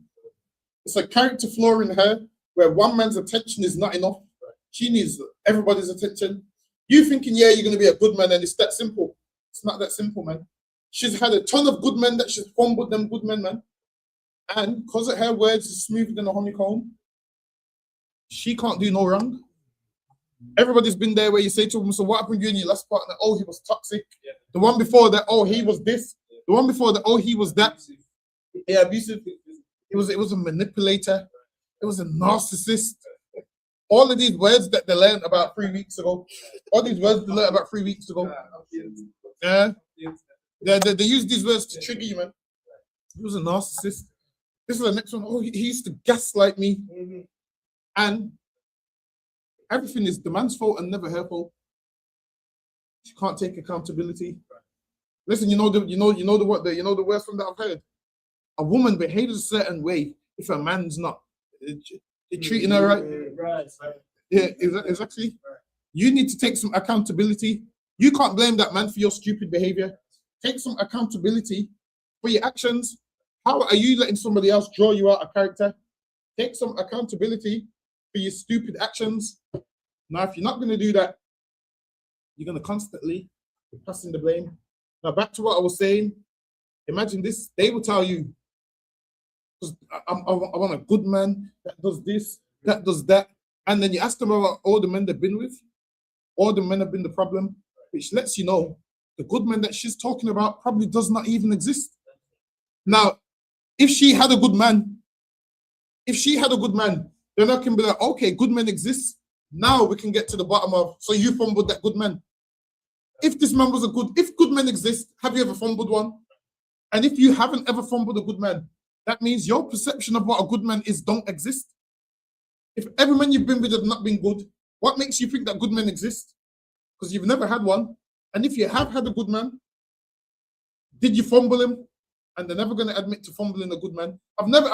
It's a character flaw in her where one man's attention is not enough. Right. She needs everybody's attention. You thinking, yeah, you're going to be a good man, and it's that simple. It's not that simple, man. She's had a ton of good men that she's fumbled them good men, man. And because of her words is smoother than a honeycomb, she can't do no wrong. Everybody's been there where you say to them, so what happened to you and your last partner? Oh, he was toxic. Yeah. The one before that, oh, he was this. The one before that, oh, he was that. Yeah, abusive. It was a manipulator. It was a narcissist. All of these words that they learned about 3 weeks ago. Yeah. They use these words to trigger you, man. He was a narcissist. This is the next one. Oh, he used to gaslight me. And everything is the man's fault and never her fault. She can't take accountability. Listen, you know the worst one that I've heard. A woman behaves a certain way if a man's not treating her right. Yeah, exactly. You need to take some accountability. You can't blame that man for your stupid behavior. Take some accountability for your actions. How are you letting somebody else draw you out of character? Take some accountability for your stupid actions. Now, if you're not going to do that, you're going to constantly be passing the blame. Now, back to what I was saying. Imagine this. They will tell you, I want a good man that does this, that does that. And then you ask them about all the men they've been with. All the men have been the problem, which lets you know the good man that she's talking about probably does not even exist. Now, if she had a good man, then I can be like, okay, good men exist. Now we can get to the bottom of, so you fumbled that good man. If this man was if good men exist, have you ever fumbled one? And if you haven't ever fumbled a good man, that means your perception of what a good man is don't exist. If every man you've been with has not been good, what makes you think that good men exist? Because you've never had one. And if you have had a good man, did you fumble him? And they're never going to admit to fumbling a good man. I've never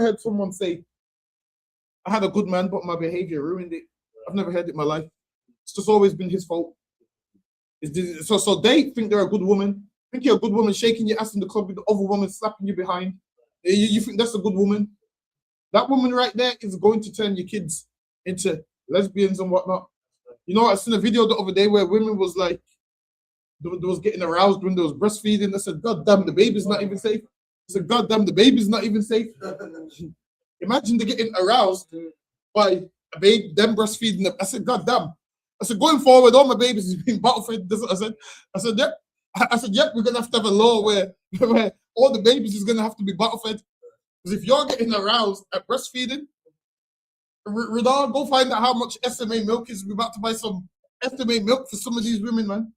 heard someone say, I had a good man, but my behavior ruined it. I've never heard it in my life. It's just always been his fault. So they think they're a good woman. Think you're a good woman shaking your ass in the club with the other woman slapping you behind. You think that's a good woman? That woman right there is going to turn your kids into lesbians and whatnot. You know, I seen a video the other day where women was like, they was getting aroused when they was breastfeeding. I said, God damn, the baby's not even safe. I said, God damn, the baby's not even safe. Imagine they're getting aroused by a baby, them breastfeeding them. I said, God damn. I said, going forward, all my babies is being bottle fed. I said, yep. I said, yep, we're gonna have to have a law where all the babies is gonna have to be bottle fed. Because if you're getting aroused at breastfeeding, Radar, go find out how much SMA milk is. We're about to buy some SMA milk for some of these women, man.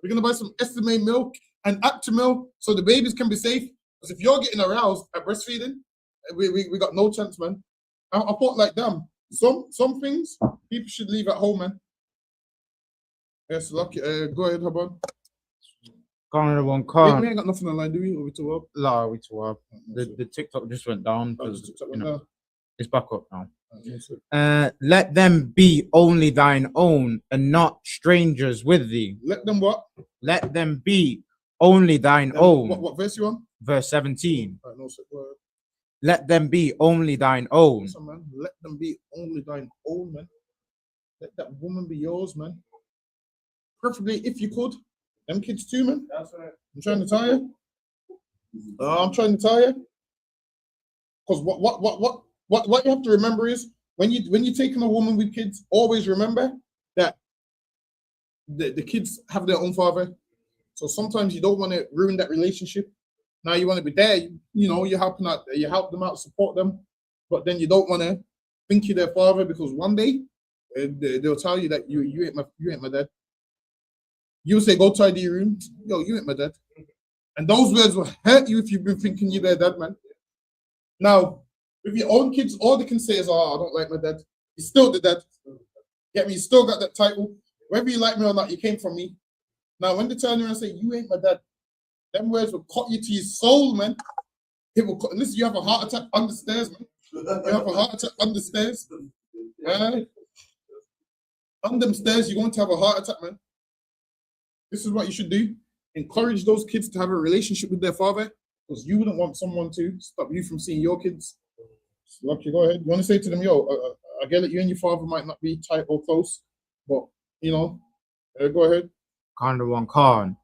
We're gonna buy some SMA milk and Actimel so the babies can be safe. Because if you're getting aroused at breastfeeding, we got no chance, man. I thought like, damn, some things people should leave at home, man. Yes, lucky. Go ahead, Habon. Can't one We can't. ain't got nothing online, do we? Or we too up? No, we too up. The TikTok just went down because it's back up now. Let them be only thine own and not strangers with thee. Let them what? Let them be only thine own. What verse you on? Verse 17. Right, no, so, Let them be only thine own. listen, man. Let them be only thine own, man. Let that woman be yours, man. Preferably, if you could. Them kids too, man. That's right. I'm trying to tell you. I'm trying to tell you. Because what you have to remember is when you're taking a woman with kids, always remember that the kids have their own father. So sometimes you don't want to ruin that relationship. Now you want to be there, you know, you're helping out, you help them out, support them, but then you don't want to think you're their father because one day they'll tell you that you ain't my dad. You say, go tidy your room. Yo, you ain't my dad. And those words will hurt you if you've been thinking you're their dad, man. Now, with your own kids, all they can say is, oh, I don't like my dad. He's still the dad. Get me? You still got that title. Whether you like me or not, you came from me. Now, when they turn around and say, you ain't my dad, them words will cut you to your soul, man. It will cut. Listen, you have a heart attack on the stairs, man. You have a heart attack on the stairs. On them stairs, you're going to have a heart attack, man. This is what you should do. Encourage those kids to have a relationship with their father, because you wouldn't want someone to stop you from seeing your kids. Lucky, go ahead. You want to say to them, yo, I get it, you and your father might not be tight or close, but, you know, go ahead. Khan.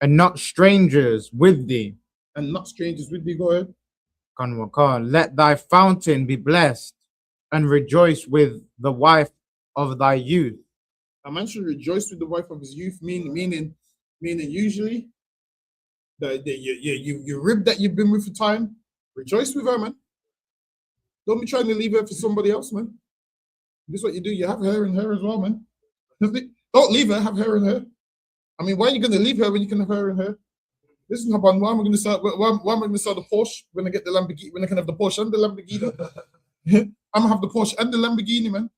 And not strangers with thee. And not strangers with thee, go ahead. Khan. Let thy fountain be blessed and rejoice with the wife of thy youth. A man should rejoice with the wife of his youth, meaning usually you rib that you've been with for time, rejoice with her, man. Don't be trying to leave her for somebody else, man. This is what you do. You have her and her as well, man. Don't leave her, have her and her. I mean, why are you going to leave her when you can have her and her? Listen, Haban, why am I going to sell the Porsche when I get the Lamborghini, when I can have the Porsche and the Lamborghini? I'm going to have the Porsche and the Lamborghini, man.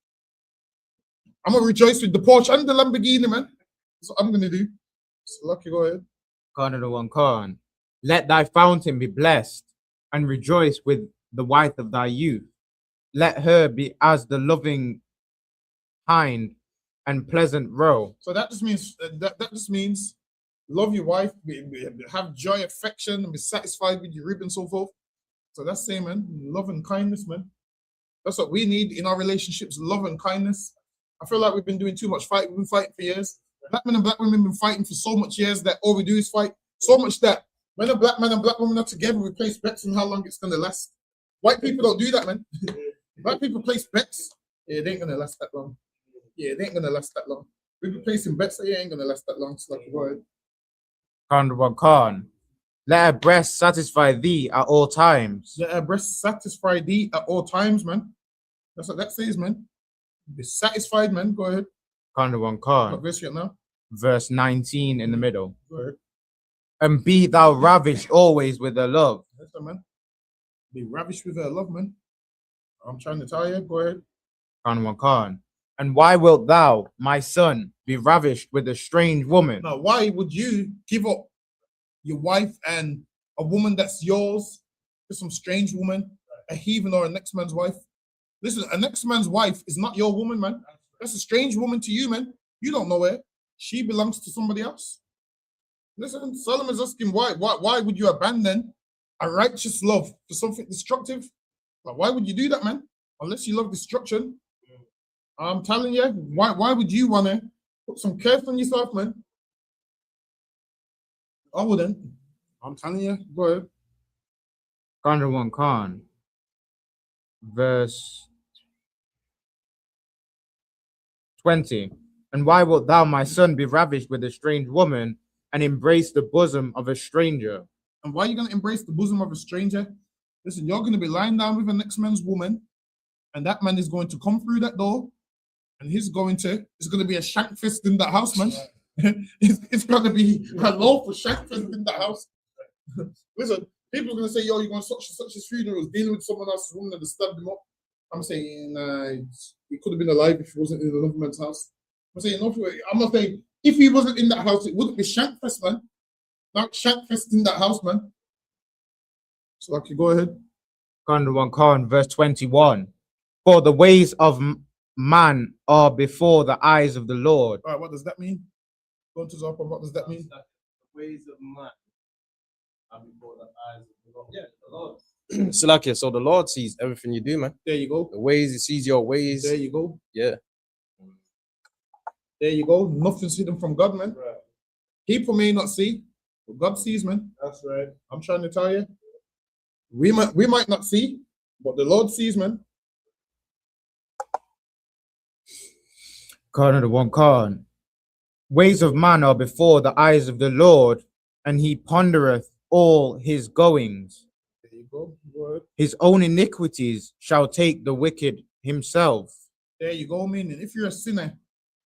I'm going to rejoice with the Porsche and the Lamborghini, man. That's what I'm going to do. So, Lucky, go ahead. Khan. Let thy fountain be blessed and rejoice with the wife of thy youth. Let her be as the loving hind and pleasant roe. So that just means love your wife, have joy, affection, and be satisfied with your rib and so forth. So that's saying, man, love and kindness, man. That's what we need in our relationships, love and kindness. I feel like we've been doing too much fighting. We've been fighting for years. Black men and black women have been fighting for so much years that all we do is fight. So much that when a black man and black woman are together, we place bets on how long it's going to last. White people don't do that, man. Black people place bets. Yeah, they ain't going to last that long. Yeah, they ain't going to last that long. We've been placing bets that ain't going to last that long. So like, go ahead. Khan. Let her breast satisfy thee at all times. Let her breast satisfy thee at all times, man. That's what that says, man. Be satisfied, man. Go ahead. Khan. What verse you at now? verse 19 in the middle. Go ahead. And be thou ravished always with her love. Yes, sir, man. Be ravished with her love, man. I'm trying to tell you. Go ahead. Khan. And why wilt thou, my son, be ravished with a strange woman? Now, why would you give up your wife and a woman that's yours to some strange woman, a heathen or a next man's wife? Listen, a next man's wife is not your woman, man. That's a strange woman to you, man. You don't know her. She belongs to somebody else. Listen, Solomon's asking why would you abandon a righteous love for something destructive? Like, why would you do that, man? Unless you love destruction. I'm telling you, why would you want to put some curse on yourself, man? I wouldn't. I'm telling you, go ahead. Khan, verse 20. And why wilt thou, my son, be ravished with a strange woman and embrace the bosom of a stranger? And why are you going to embrace the bosom of a stranger? Listen, you're going to be lying down with a next man's woman, and that man is going to come through that door, and it's going to be a shank fist in that house, man. it's going to be a lawful shank fist in the house. Listen, people are going to say, yo, you're going to such his funeral, dealing with someone else's woman and stabbed him up. I'm saying he could have been alive if he wasn't in another man's house. I'm not saying if he wasn't in that house, it wouldn't be shank fest, man. Not shank fest in that house, man. So, okay, go ahead. Khan, verse 21. For the ways of man are before the eyes of the Lord. All right, what does that mean? Go to Zoppa, what does that mean? The ways of man are before the eyes of the Lord. Yeah, the Lord. Salakia, so the Lord sees everything you do, man. There you go. The ways, he sees your ways. There you go. Yeah. There you go. Nothing's hidden from God, man. Right. People may not see, but God sees, man. That's right. I'm trying to tell you. We might not see, but the Lord sees, man. Khan. Ways of man are before the eyes of the Lord, and he pondereth all his goings. There you go. Word. His own iniquities shall take the wicked himself. There you go, meaning if you're a sinner,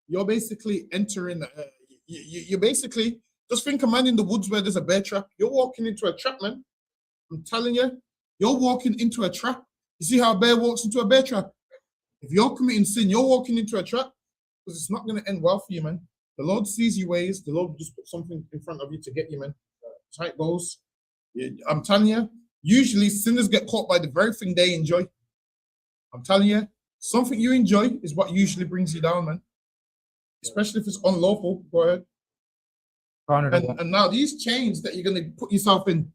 you're basically entering, you basically, just think a man in the woods where there's a bear trap. You're walking into a trap, man. I'm telling you, you're walking into a trap. You see how a bear walks into a bear trap? If you're committing sin, you're walking into a trap because it's not going to end well for you, man. The Lord sees your ways. The Lord will just put something in front of you to get you, man. That's how it goes. I'm telling you, usually sinners get caught by the very thing they enjoy. I'm telling you, something you enjoy is what usually brings you down, man. Especially if it's unlawful. Go ahead. And now these chains that you're going to put yourself in,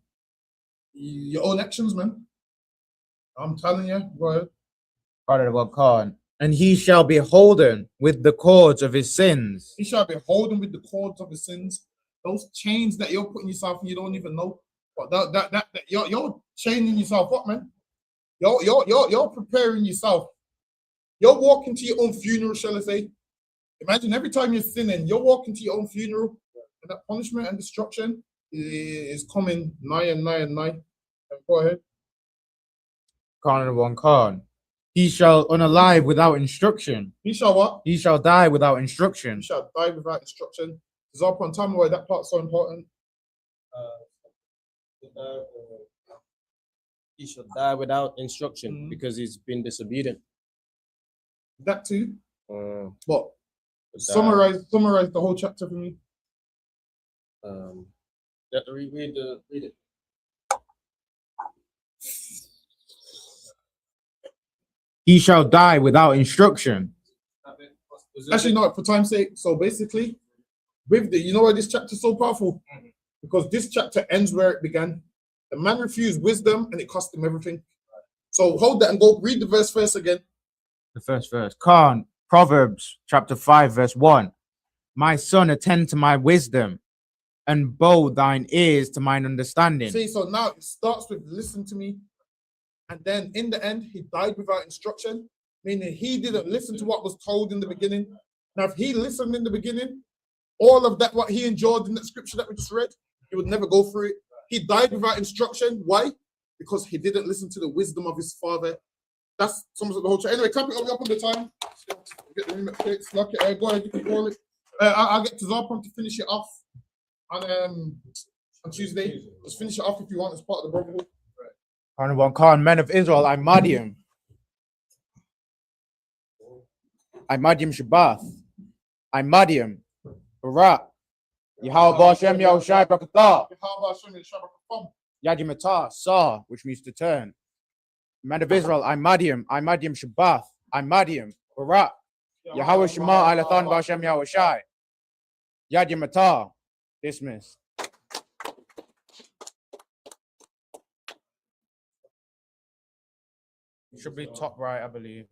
your own actions, man. I'm telling you, go ahead. And he shall be holden with the cords of his sins. He shall be holden with the cords of his sins. Those chains that you're putting yourself in, you don't even know. But that you're chaining yourself up, man. You're preparing yourself. You're walking to your own funeral, shall I say? Imagine every time you're sinning, you're walking to your own funeral, and that punishment and destruction is coming nigh and nigh and nigh. Go ahead. Khan. He shall unalive without instruction. He shall what? He shall die without instruction. He shall die without instruction. Zoppa, tell me why that part's so important. He shall die without instruction because he's been disobedient. That too. But summarize the whole chapter for me. Read it. He shall die without instruction. Actually, no, for time's sake. So basically, with you know why this chapter is so powerful? Because this chapter ends where it began. The man refused wisdom and it cost him everything. So hold that and go read the verse first again. The first verse. Proverbs chapter 5, verse 1. My son, attend to my wisdom and bow thine ears to mine understanding. See, so now it starts with listen to me. And then in the end, he died without instruction, meaning he didn't listen to what was told in the beginning. Now, if he listened in the beginning, all of that, what he enjoyed in that scripture that we just read, he would never go through it. He died without instruction. Why? Because he didn't listen to the wisdom of his father. That's some of the whole. Anyway, clap it up on the time. Get the room fixed. Lock it. Go ahead, you can call it. I'll get to Zarpon to finish it off on Tuesday. Just finish it off if you want as part of the brotherhood. Honorable Khan, men of Israel, I'm Madiam. I'm Madiam Shabbath. I'm Madiam. Barak. Yahweh Bashem Yahushai Brakatah. Yadimatah, Sah, which means to turn. Men of Israel, I'm Madiam. I'm Madiam Shabbath. I'm Madiam. Barak. Yahweh Shema Alathan Bashem Yahushai. Yadimatah. Dismiss. Should be top right, I believe.